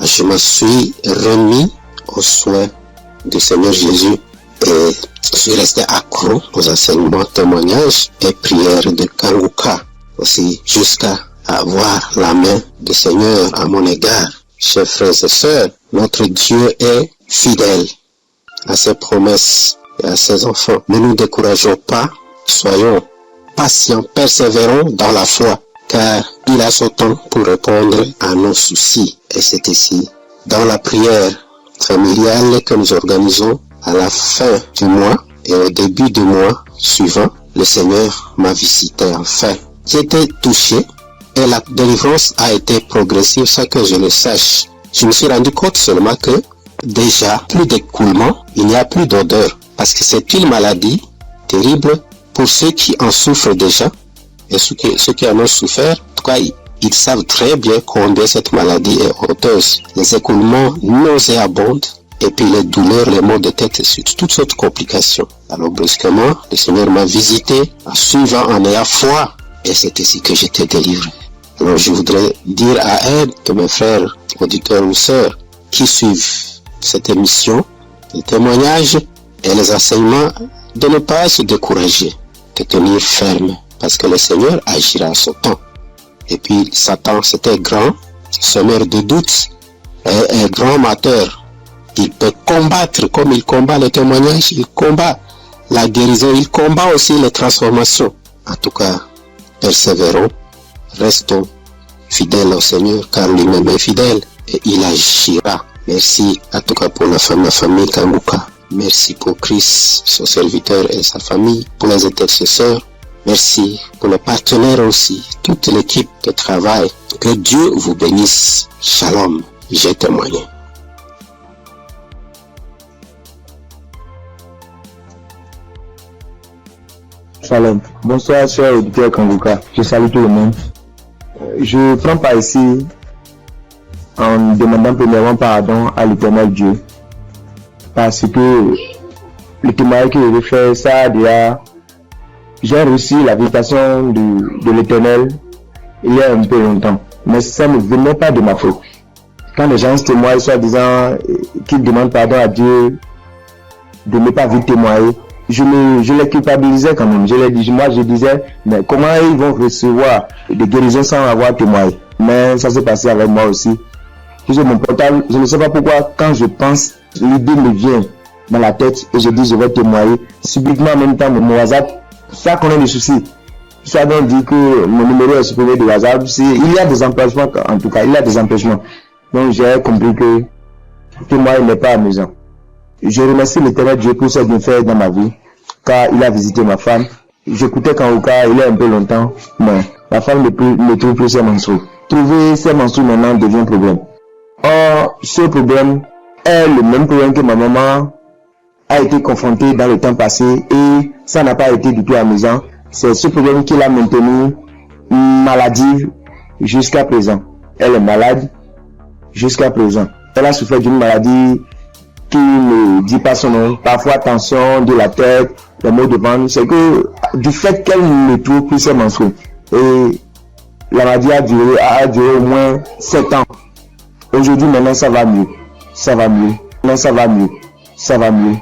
Je me suis remis aux soins du Seigneur Jésus et je suis resté accro aux enseignements, témoignages et prières de Kanguka aussi jusqu'à avoir la main du Seigneur à mon égard. Chers frères et sœurs, notre Dieu est fidèle à ses promesses et à ses enfants. Ne nous décourageons pas, soyons patients, persévérons dans la foi, car il a son temps pour répondre à nos soucis. Et c'est ici, dans la prière familiale que nous organisons à la fin du mois et au début du mois suivant, le Seigneur m'a visité enfin. J'ai été touché et la délivrance a été progressive sans que je le sache. Je me suis rendu compte seulement que déjà plus d'écoulement, il n'y a plus d'odeur, parce que c'est une maladie terrible pour ceux qui en souffrent déjà et ceux qui en ont souffert. En tout cas, ils savent très bien combien cette maladie est honteuse. Les écoulements nauséabondes et puis les douleurs, les maux de tête et suite, toutes sortes de complications. Alors brusquement, le Seigneur m'a visité en suivant, en ayant foi, et c'est ici que j'étais délivré. Alors je voudrais dire à un de mes frères, auditeurs ou sœurs, qui suivent cette émission, les témoignages et les enseignements, de ne pas se décourager, de tenir ferme, parce que le Seigneur agira à son temps. Et puis Satan, c'était grand, semeur de doutes, et un grand amateur. Il peut combattre comme il combat les témoignages, il combat la guérison, il combat aussi les transformations. En tout cas, persévérons, restons fidèles au Seigneur, car lui-même est fidèle et il agira. Merci en tout cas pour la famille Kanguka. Merci pour Christ, son serviteur et sa famille, pour les intercesseurs. Merci pour les partenaires aussi, toute l'équipe de travail. Que Dieu vous bénisse. Shalom, j'ai témoigné. Shalom. Bonsoir, chers auditeurs Kanguka. Je salue tout le monde. Je prends part ici en demandant premièrement pardon à l'Éternel Dieu. Parce que le témoignage que je vais faire, ça déjà, j'ai reçu la visitation de l'Éternel il y a un peu longtemps. Mais ça ne venait pas de ma faute. Quand les gens se témoignent, soit disant qu'ils demandent pardon à Dieu de ne pas vite témoigner, je les culpabilisais quand même. Je disais, mais comment ils vont recevoir des guérisons sans avoir témoigné? Mais ça s'est passé avec moi aussi. J'ai mon portable, je ne sais pas pourquoi, quand je pense, l'idée me vient dans la tête et je dis je vais témoigner. Subitement en même temps, mon WhatsApp, ça connaît des soucis. Ça donc dit que mon numéro est supprimé de WhatsApp. Il y a des empêchements, en tout cas, il y a des empêchements. Donc j'ai compris que témoigner n'est pas amusant. Je remercie l'Éternel Dieu pour ce qu'il fait dans ma vie, car il a visité ma femme. J'écoutais Kanguka il y a un peu longtemps, mais ma femme ne trouve plus ses menstrues. Trouver ses menstrues maintenant devient un problème. Or, ce problème est le même problème que ma maman a été confrontée dans le temps passé et ça n'a pas été du tout amusant. C'est ce problème qui l'a maintenu maladive jusqu'à présent. elle est malade jusqu'à présent. Elle a souffert d'une maladie qui ne dit pas son nom, parfois tension de la tête, les maux de ventre. C'est que du fait qu'elle ne trouve plus ses menstrues. Et la maladie a duré au moins 7 ans. Aujourd'hui, maintenant, ça va mieux. Ça va mieux. Maintenant, ça va mieux. Ça va mieux.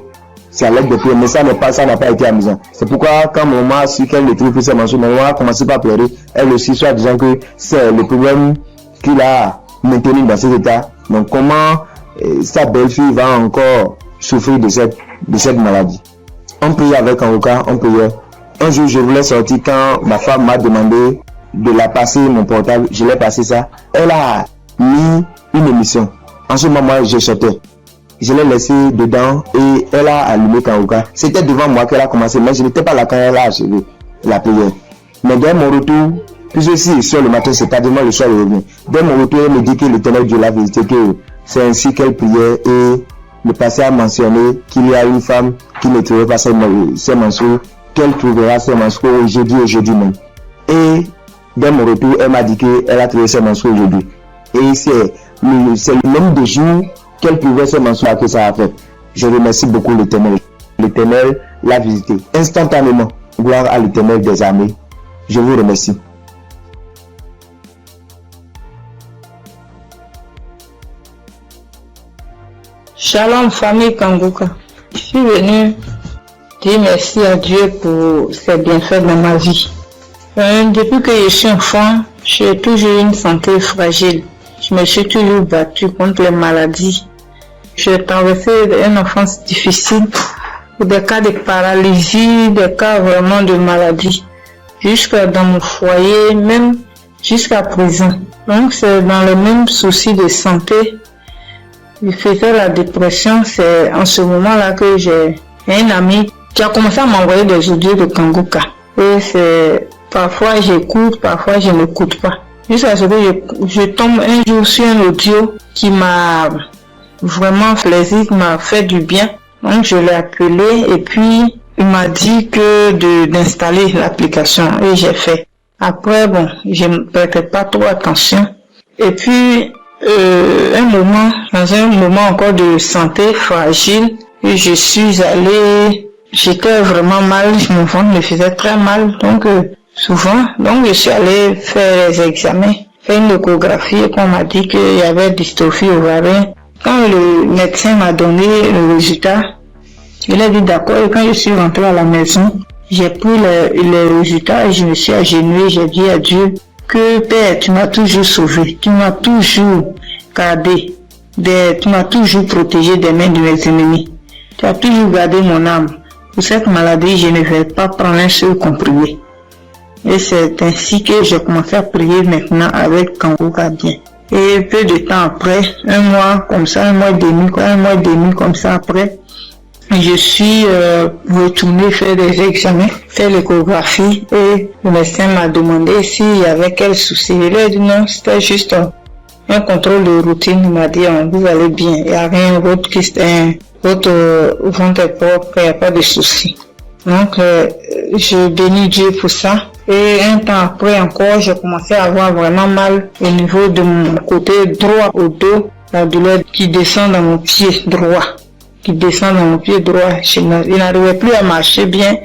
C'est à l'aide de prière, mais ça n'a pas été amusant. C'est pourquoi, quand maman a su qu'elle ne trouve plus ses menstrues, maman a commencé par pleurer. Elle aussi, soit disant que c'est le problème qu'il a maintenu dans cet état. Donc, comment sa belle-fille va encore souffrir de cette maladie. On priait avec Kanguka, on priait. Un jour, je voulais sortir quand ma femme m'a demandé de la passer mon portable. Je l'ai passé ça. Elle a mis une émission. En ce moment, je sortais. Je l'ai laissé dedans et elle a allumé Kanguka. C'était devant moi qu'elle a commencé, mais je n'étais pas là quand elle a achevé la prière. Mais dès mon retour, puisque si sur le matin, c'est tardivement le soir, je reviens. Dès mon retour, elle me dit que l'Éternel Dieu l'a visité, que c'est ainsi qu'elle priait et le passé a mentionné qu'il y a une femme qui ne trouvait pas ses menstrues, qu'elle trouvera ses menstrues aujourd'hui même. Et dès mon retour, elle m'a dit qu'elle a trouvé ses menstrues aujourd'hui. Et c'est le nombre de jours qu'elle trouvait ses menstrues que ça a fait. Je remercie beaucoup l'Éternel. L'Éternel l'a visité instantanément. Gloire à l'Éternel des armées. Je vous remercie. Shalom famille Kanguka. Je suis venue dire merci à Dieu pour ses bienfaits dans ma vie. Depuis que je suis enfant, j'ai toujours une santé fragile. Je me suis toujours battue contre les maladies. J'ai traversé une enfance difficile, des cas de paralysie, des cas vraiment de maladie, jusqu'à dans mon foyer, même jusqu'à présent. Donc c'est dans le même souci de santé. Je faisais la dépression, c'est en ce moment-là que j'ai un ami qui a commencé à m'envoyer des audios de Kanguka. Et c'est parfois j'écoute, parfois je n'écoute pas. Jusqu'à ce que je tombe un jour sur un audio qui m'a vraiment plaisir, qui m'a fait du bien. Donc je l'ai appelé et puis il m'a dit que d'installer l'application et j'ai fait. Après bon, je ne prêtais pas trop attention. Et puis dans un moment encore de santé fragile, et je suis allée, j'étais vraiment mal, mon ventre me faisait très mal, donc souvent, donc je suis allée faire les examens, faire une échographie et qu'on m'a dit qu'il y avait dystrophie ovarienne. Quand le médecin m'a donné le résultat, il a dit d'accord, et quand je suis rentrée à la maison, j'ai pris les résultats et je me suis agenouillée, j'ai dit à Dieu que Père, tu m'as toujours sauvé, tu m'as toujours gardé, tu m'as toujours protégé des mains de mes ennemis. Tu as toujours gardé mon âme. Pour cette maladie, je ne vais pas prendre un seul comprimé. Et c'est ainsi que j'ai commencé à prier maintenant avec Kanguka bien. Et peu de temps après, un mois et demi comme ça après, je suis retournée faire des examens, faire l'échographie et le médecin m'a demandé s'il y avait quel souci. Il a dit non, c'était juste un contrôle de routine. Il m'a dit vous allez bien, il n'y a rien d'autre qui votre ventre est propre, il n'y a pas de souci. Donc je bénis Dieu pour ça. Et un temps après encore, j'ai commencé à avoir vraiment mal au niveau de mon côté droit au dos, la douleur qui descend dans mon pied droit. Je n'arrivais plus à marcher bien.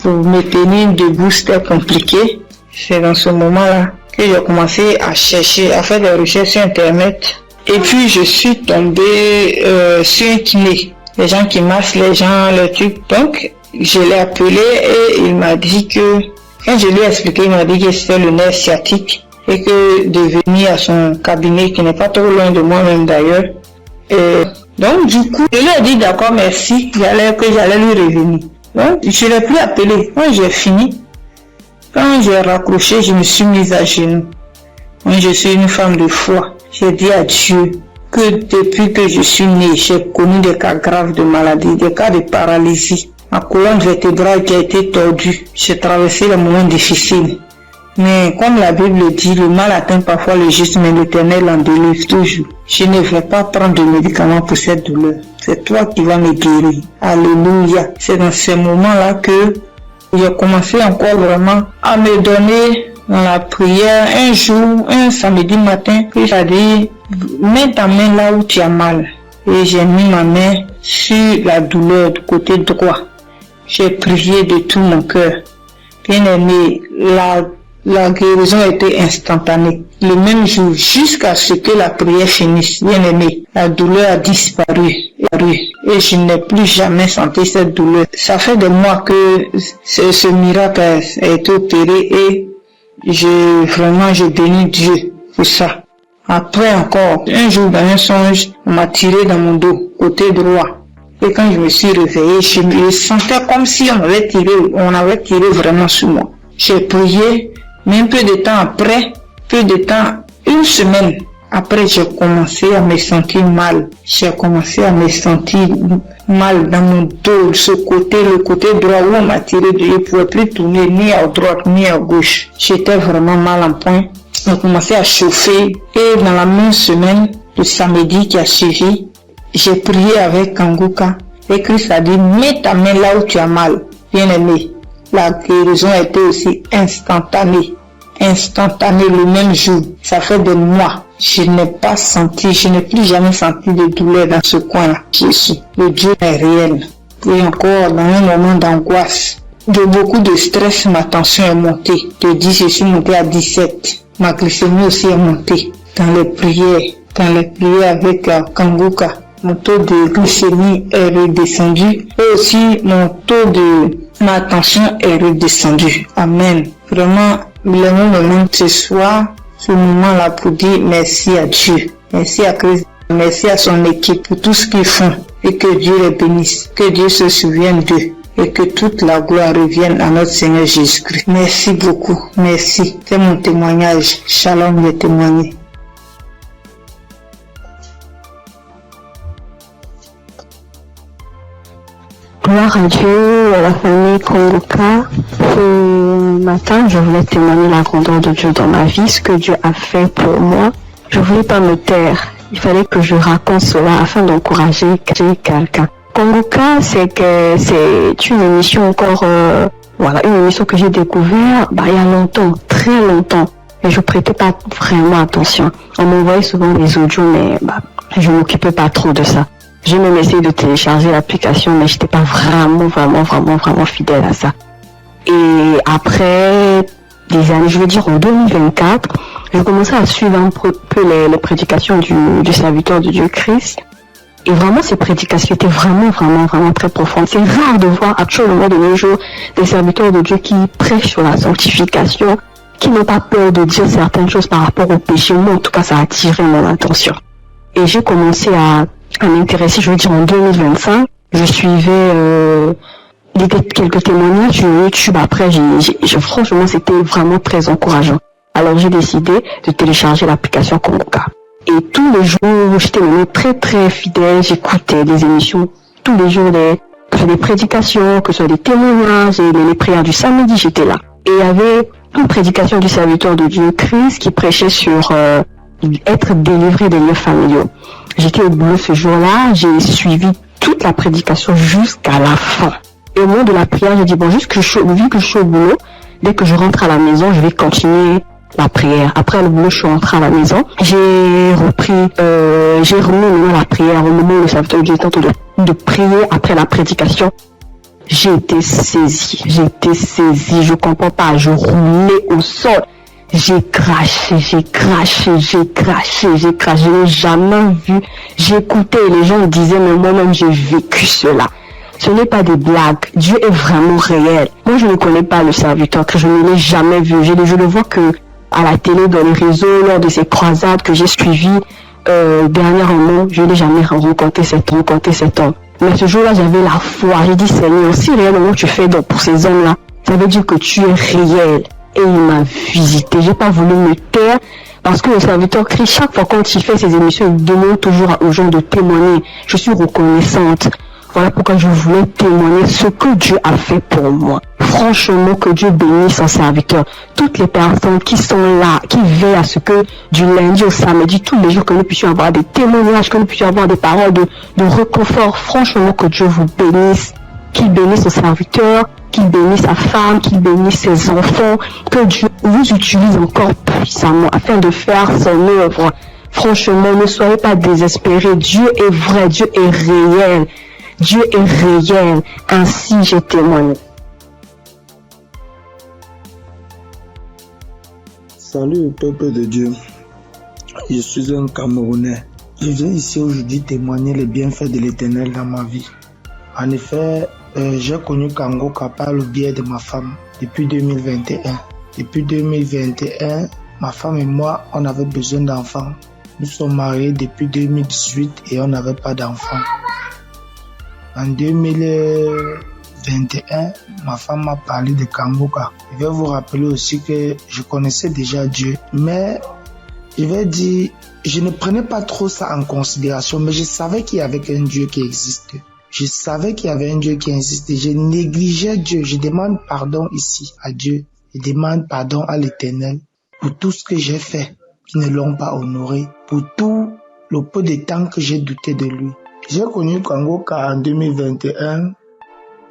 Pour me tenir debout, c'était compliqué. C'est dans ce moment-là que j'ai commencé à chercher, à faire des recherches sur Internet. Et puis, je suis tombée sur un kiné. Les gens qui massent les gens, les trucs. Donc, je l'ai appelé et il m'a dit que, quand je lui ai expliqué, il m'a dit que c'était le nerf sciatique et que de venir à son cabinet, qui n'est pas trop loin de moi-même d'ailleurs. Donc, du coup, je lui ai dit d'accord, merci, que j'allais lui revenir. Donc, je ne l'ai plus appelé. Quand j'ai fini, quand j'ai raccroché, je me suis mise à genoux. Moi, je suis une femme de foi. J'ai dit à Dieu que depuis que je suis née, j'ai connu des cas graves de maladie, des cas de paralysie. Ma colonne vertébrale qui a été tordue. J'ai traversé des moments difficiles. Mais comme la Bible dit, le mal atteint parfois le juste, mais l'Éternel en délivre toujours. Je ne vais pas prendre de médicaments pour cette douleur. C'est toi qui vas me guérir. Alléluia. C'est dans ces moments-là que j'ai commencé encore vraiment à me donner dans la prière, un jour, un samedi matin, Christ a dit, mets ta main là où tu as mal. Et j'ai mis ma main sur la douleur du côté droit. J'ai prié de tout mon cœur. Bien aimé, la guérison était instantanée. Le même jour, jusqu'à ce que la prière finisse, bien aimé, la douleur a disparu. Et je n'ai plus jamais senti cette douleur. Ça fait des mois que ce miracle a été opéré et je bénis Dieu pour ça. Après encore, un jour dans un songe, on m'a tiré dans mon dos, côté droit. Et quand je me suis réveillé, je me sentais comme si on avait tiré vraiment sur moi. J'ai prié, mais un peu de temps, une semaine après, j'ai commencé à me sentir mal. J'ai commencé à me sentir mal dans mon dos, le côté droit où on m'a tiré. Je ne pouvais plus tourner ni à droite ni à gauche. J'étais vraiment mal en point. On a commencé à chauffer. Et dans la même semaine, le samedi qui a suivi, j'ai prié avec Kanguka. Et Christ a dit, mets ta main là où tu as mal. Bien aimé, la guérison a été aussi instantanée le même jour. Ça fait des mois. Je n'ai plus jamais senti de douleur dans ce coin-là. Jésus, le Dieu est réel. Et encore, dans un moment d'angoisse, de beaucoup de stress, ma tension est montée. De 10, je suis montée à 17. Ma glycémie aussi est montée. Dans les prières avec Kanguka, mon taux de glycémie est redescendu. Et aussi, ma tension est redescendue. Amen. Vraiment, le moment ce soir, ce moment-là pour dire merci à Dieu, merci à Christ, merci à son équipe pour tout ce qu'ils font et que Dieu les bénisse, que Dieu se souvienne d'eux et que toute la gloire revienne à notre Seigneur Jésus-Christ. Merci beaucoup, merci. C'est mon témoignage. Shalom, le témoigner. Gloire à Dieu, à la famille Kanguka. Ce matin, je voulais témoigner la grandeur de Dieu dans ma vie, ce que Dieu a fait pour moi. Je voulais pas me taire. Il fallait que je raconte cela afin d'encourager quelqu'un. Kanguka, c'est une émission encore, une émission que j'ai découvert, il y a longtemps, très longtemps. Et je prêtais pas vraiment attention. On m'envoyait souvent des audios, mais, je m'occupais pas trop de ça. J'ai même essayé de télécharger l'application, mais j'étais pas vraiment fidèle à ça. Et après des années, je veux dire en 2024, j'ai commencé à suivre un peu les prédications du serviteur de Dieu Christ. Et vraiment, ces prédications étaient vraiment très profondes. C'est rare de voir actuellement de nos jours des serviteurs de Dieu qui prêchent sur la sanctification, qui n'ont pas peur de dire certaines choses par rapport au péché. Moi, en tout cas, ça a attiré mon attention. Et j'ai commencé à m'intéresser, je veux dire en 2025, je suivais quelques témoignages sur YouTube. Après, franchement, c'était vraiment très encourageant. Alors, j'ai décidé de télécharger l'application Kanguka. Et tous les jours, j'étais vraiment très fidèle. J'écoutais des émissions tous les jours, que ce soit des prédications, que ce soit des témoignages et les prières du samedi, j'étais là. Et il y avait une prédication du serviteur de Dieu Christ qui prêchait sur être délivré des liens familiaux. J'étais au boulot ce jour-là, j'ai suivi toute la prédication jusqu'à la fin. Et au moment de la prière, j'ai dit, vu que je suis au boulot, dès que je rentre à la maison, je vais continuer la prière. Après le boulot, je suis rentrée à la maison. J'ai remis la prière au moment où le serviteur de Dieu était en train de prier après la prédication. J'ai été saisie, je comprends pas, je roulais au sol. J'ai craché, je n'ai jamais vu. J'écoutais et les gens me disaient, mais moi-même j'ai vécu cela. Ce n'est pas des blagues, Dieu est vraiment réel. Moi je ne connais pas le serviteur, que je ne l'ai jamais vu. Je le vois que à la télé, dans les réseaux, lors de ces croisades que j'ai suivies dernièrement, je n'ai jamais rencontré cet homme. Mais ce jour-là, j'avais la foi. J'ai dit, Seigneur, si réellement tu fais donc pour ces hommes-là, ça veut dire que tu es réel. Et il m'a visité. J'ai pas voulu me taire parce que le serviteur Christ, chaque fois quand il fait ses émissions, il demande toujours aux gens de témoigner. Je suis reconnaissante. Voilà pourquoi je voulais témoigner ce que Dieu a fait pour moi. Franchement, que Dieu bénisse son serviteur. Toutes les personnes qui sont là, qui veillent à ce que du lundi au samedi, tous les jours, que nous puissions avoir des témoignages, que nous puissions avoir des paroles de réconfort. Franchement, que Dieu vous bénisse qu'il bénisse son serviteur, qu'il bénisse sa femme, qu'il bénisse ses enfants, que Dieu vous utilise encore puissamment afin de faire son œuvre. Franchement, ne soyez pas désespérés. Dieu est vrai, Dieu est réel. Dieu est réel. Ainsi, j'ai témoigné. Salut peuple de Dieu. Je suis un Camerounais. Je viens ici aujourd'hui témoigner les bienfaits de l'Éternel dans ma vie. En effet, j'ai connu Kangoka par le biais de ma femme depuis 2021. Depuis 2021, ma femme et moi, on avait besoin d'enfants. Nous sommes mariés depuis 2018 et on n'avait pas d'enfants. En 2021, ma femme m'a parlé de Kangoka. Je vais vous rappeler aussi que je connaissais déjà Dieu, mais je vais dire, je ne prenais pas trop ça en considération, mais je savais qu'il y avait un Dieu qui existe. Je savais qu'il y avait un Dieu qui existait. Je négligeais Dieu. Je demande pardon ici à Dieu. Je demande pardon à l'Éternel pour tout ce que j'ai fait qui ne l'ont pas honoré, pour tout le peu de temps que j'ai douté de lui. J'ai connu Kangoka en 2021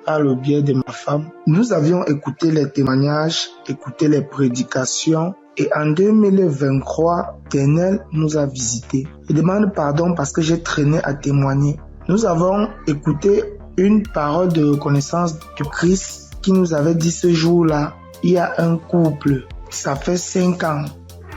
par le biais de ma femme. Nous avions écouté les témoignages, écouté les prédications. Et en 2023, l'Éternel nous a visités. Je demande pardon parce que j'ai traîné à témoigner. Nous avons écouté une parole de reconnaissance du Christ qui nous avait dit ce jour-là, il y a un couple, ça fait 5 ans,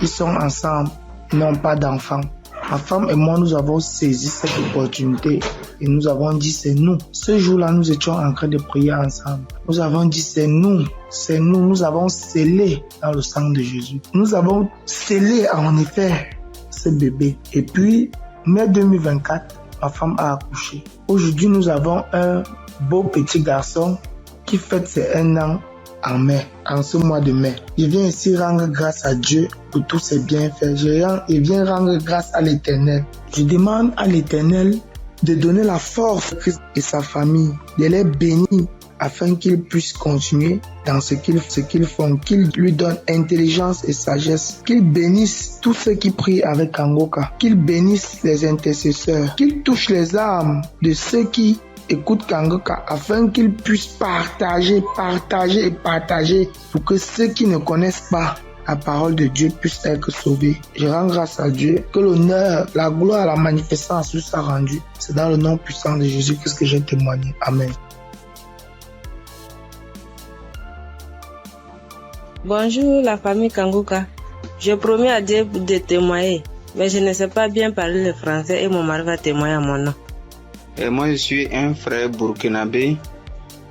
ils sont ensemble, ils n'ont pas d'enfants. Ma femme et moi, nous avons saisi cette opportunité et nous avons dit c'est nous. Ce jour-là, nous étions en train de prier ensemble. Nous avons dit c'est nous, nous avons scellé dans le sang de Jésus. Nous avons scellé en effet ce bébé. Et puis, mai 2024, ma femme a accouché. Aujourd'hui, nous avons un beau petit garçon qui fête ses 1 an en mai, en ce mois de mai. Je viens ici rendre grâce à Dieu pour tous ses bienfaits. Je viens rendre grâce à l'Éternel. Je demande à l'Éternel de donner la force à Christ et sa famille, de les bénir afin qu'ils puissent continuer dans ce qu'ils font, qu'ils lui donnent intelligence et sagesse, qu'ils bénissent tous ceux qui prient avec Kangoka, qu'ils bénissent les intercesseurs, qu'ils touchent les âmes de ceux qui écoutent Kangoka afin qu'ils puissent partager pour que ceux qui ne connaissent pas la parole de Dieu puissent être sauvés. Je rends grâce à Dieu que l'honneur, la gloire, la magnificence lui soit rendue. C'est dans le nom puissant de Jésus-Christ que j'ai témoigné. Amen. Bonjour la famille Kangoka. Je promets à Dieu de témoigner, mais je ne sais pas bien parler le français et mon mari va témoigner à mon nom. Et moi je suis un frère burkinabé.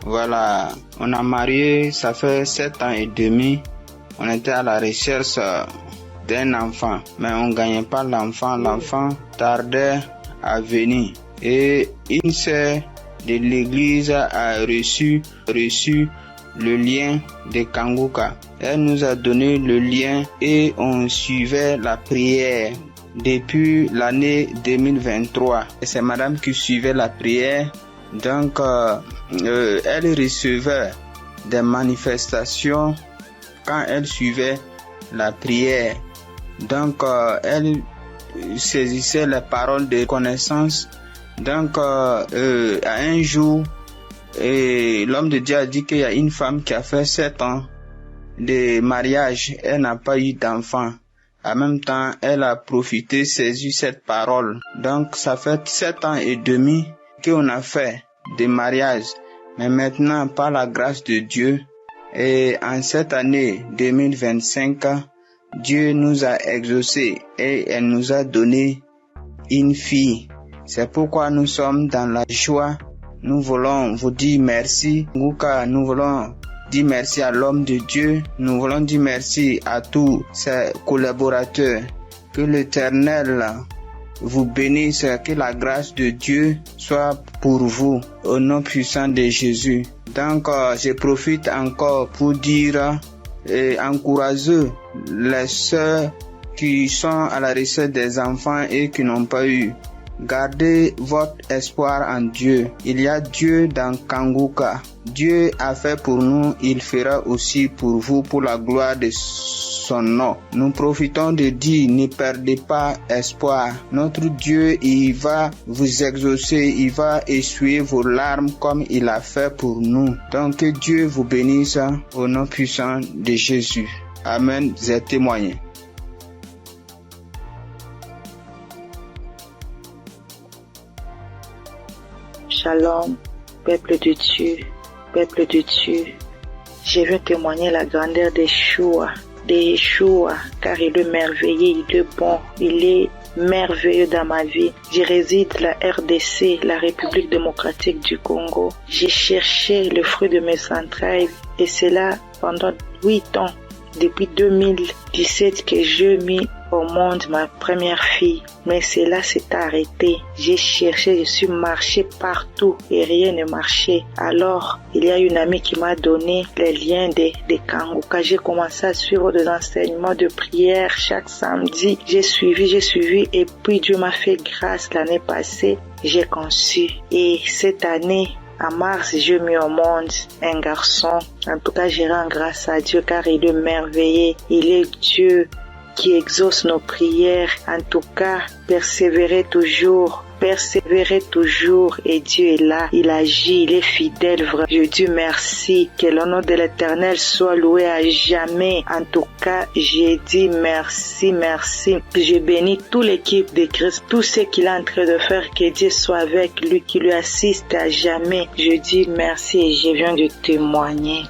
Voilà, on a marié, ça fait 7 ans et demi. On était à la recherche d'un enfant, mais on ne gagnait pas l'enfant. L'enfant tardait à venir. Et une sœur de l'église a reçu le lien de Kangoka. Elle nous a donné le lien et on suivait la prière depuis l'année 2023. Et c'est madame qui suivait la prière. Donc, elle recevait des manifestations quand elle suivait la prière. Donc, elle saisissait les paroles de connaissance. Donc, à un jour, l'homme de Dieu a dit qu'il y a une femme qui a fait 7 ans de mariage. Elle n'a pas eu d'enfant. En même temps, elle a profité, saisi cette parole. Donc, ça fait 7 ans et demi qu'on a fait des mariages. Mais maintenant, par la grâce de Dieu, et en cette année 2025, Dieu nous a exaucés et elle nous a donné une fille. C'est pourquoi nous sommes dans la joie. Nous voulons vous dire merci. Nous voulons dire merci à l'homme de Dieu. Nous voulons dire merci à tous ses collaborateurs. Que l'Éternel vous bénisse, que la grâce de Dieu soit pour vous au nom puissant de Jésus. Donc, je profite encore pour dire et encourager les sœurs qui sont à la recherche des enfants et qui n'ont pas eu Gardez votre espoir en Dieu. Il y a Dieu dans Kanguka. Dieu a fait pour nous, il fera aussi pour vous, pour la gloire de son nom. Nous profitons de dire, ne perdez pas espoir. Notre Dieu, il va vous exaucer, il va essuyer vos larmes comme il a fait pour nous. Donc que Dieu vous bénisse au nom puissant de Jésus. Amen. J'ai témoigné. Shalom, peuple de Dieu, peuple de Dieu. Je veux témoigner la grandeur de Yeshua, car il est merveilleux, il est bon, il est merveilleux dans ma vie. Je réside la RDC, la République démocratique du Congo. J'ai cherché le fruit de mes entrailles et c'est là pendant 8 ans, depuis 2017 que j'ai mis au monde ma première fille. Mais cela s'est arrêté. J'ai cherché, je suis marché partout et rien ne marchait. Alors, il y a une amie qui m'a donné les liens de Kanguka. J'ai commencé à suivre des enseignements de prière chaque samedi. J'ai suivi et puis Dieu m'a fait grâce l'année passée. J'ai conçu et cette année, en mars, j'ai mis au monde un garçon. En tout cas, je rends grâce à Dieu car il est merveilleux. Il est Dieu qui exauce nos prières. En tout cas, persévérez toujours et Dieu est là, il agit, il est fidèle. Je dis merci, que le nom de l'Éternel soit loué à jamais. En tout cas, j'ai dit merci. Je bénis toute l'équipe de Christ, tout ce qu'il est en train de faire, que Dieu soit avec lui, qui lui assiste à jamais. Je dis merci et je viens de témoigner.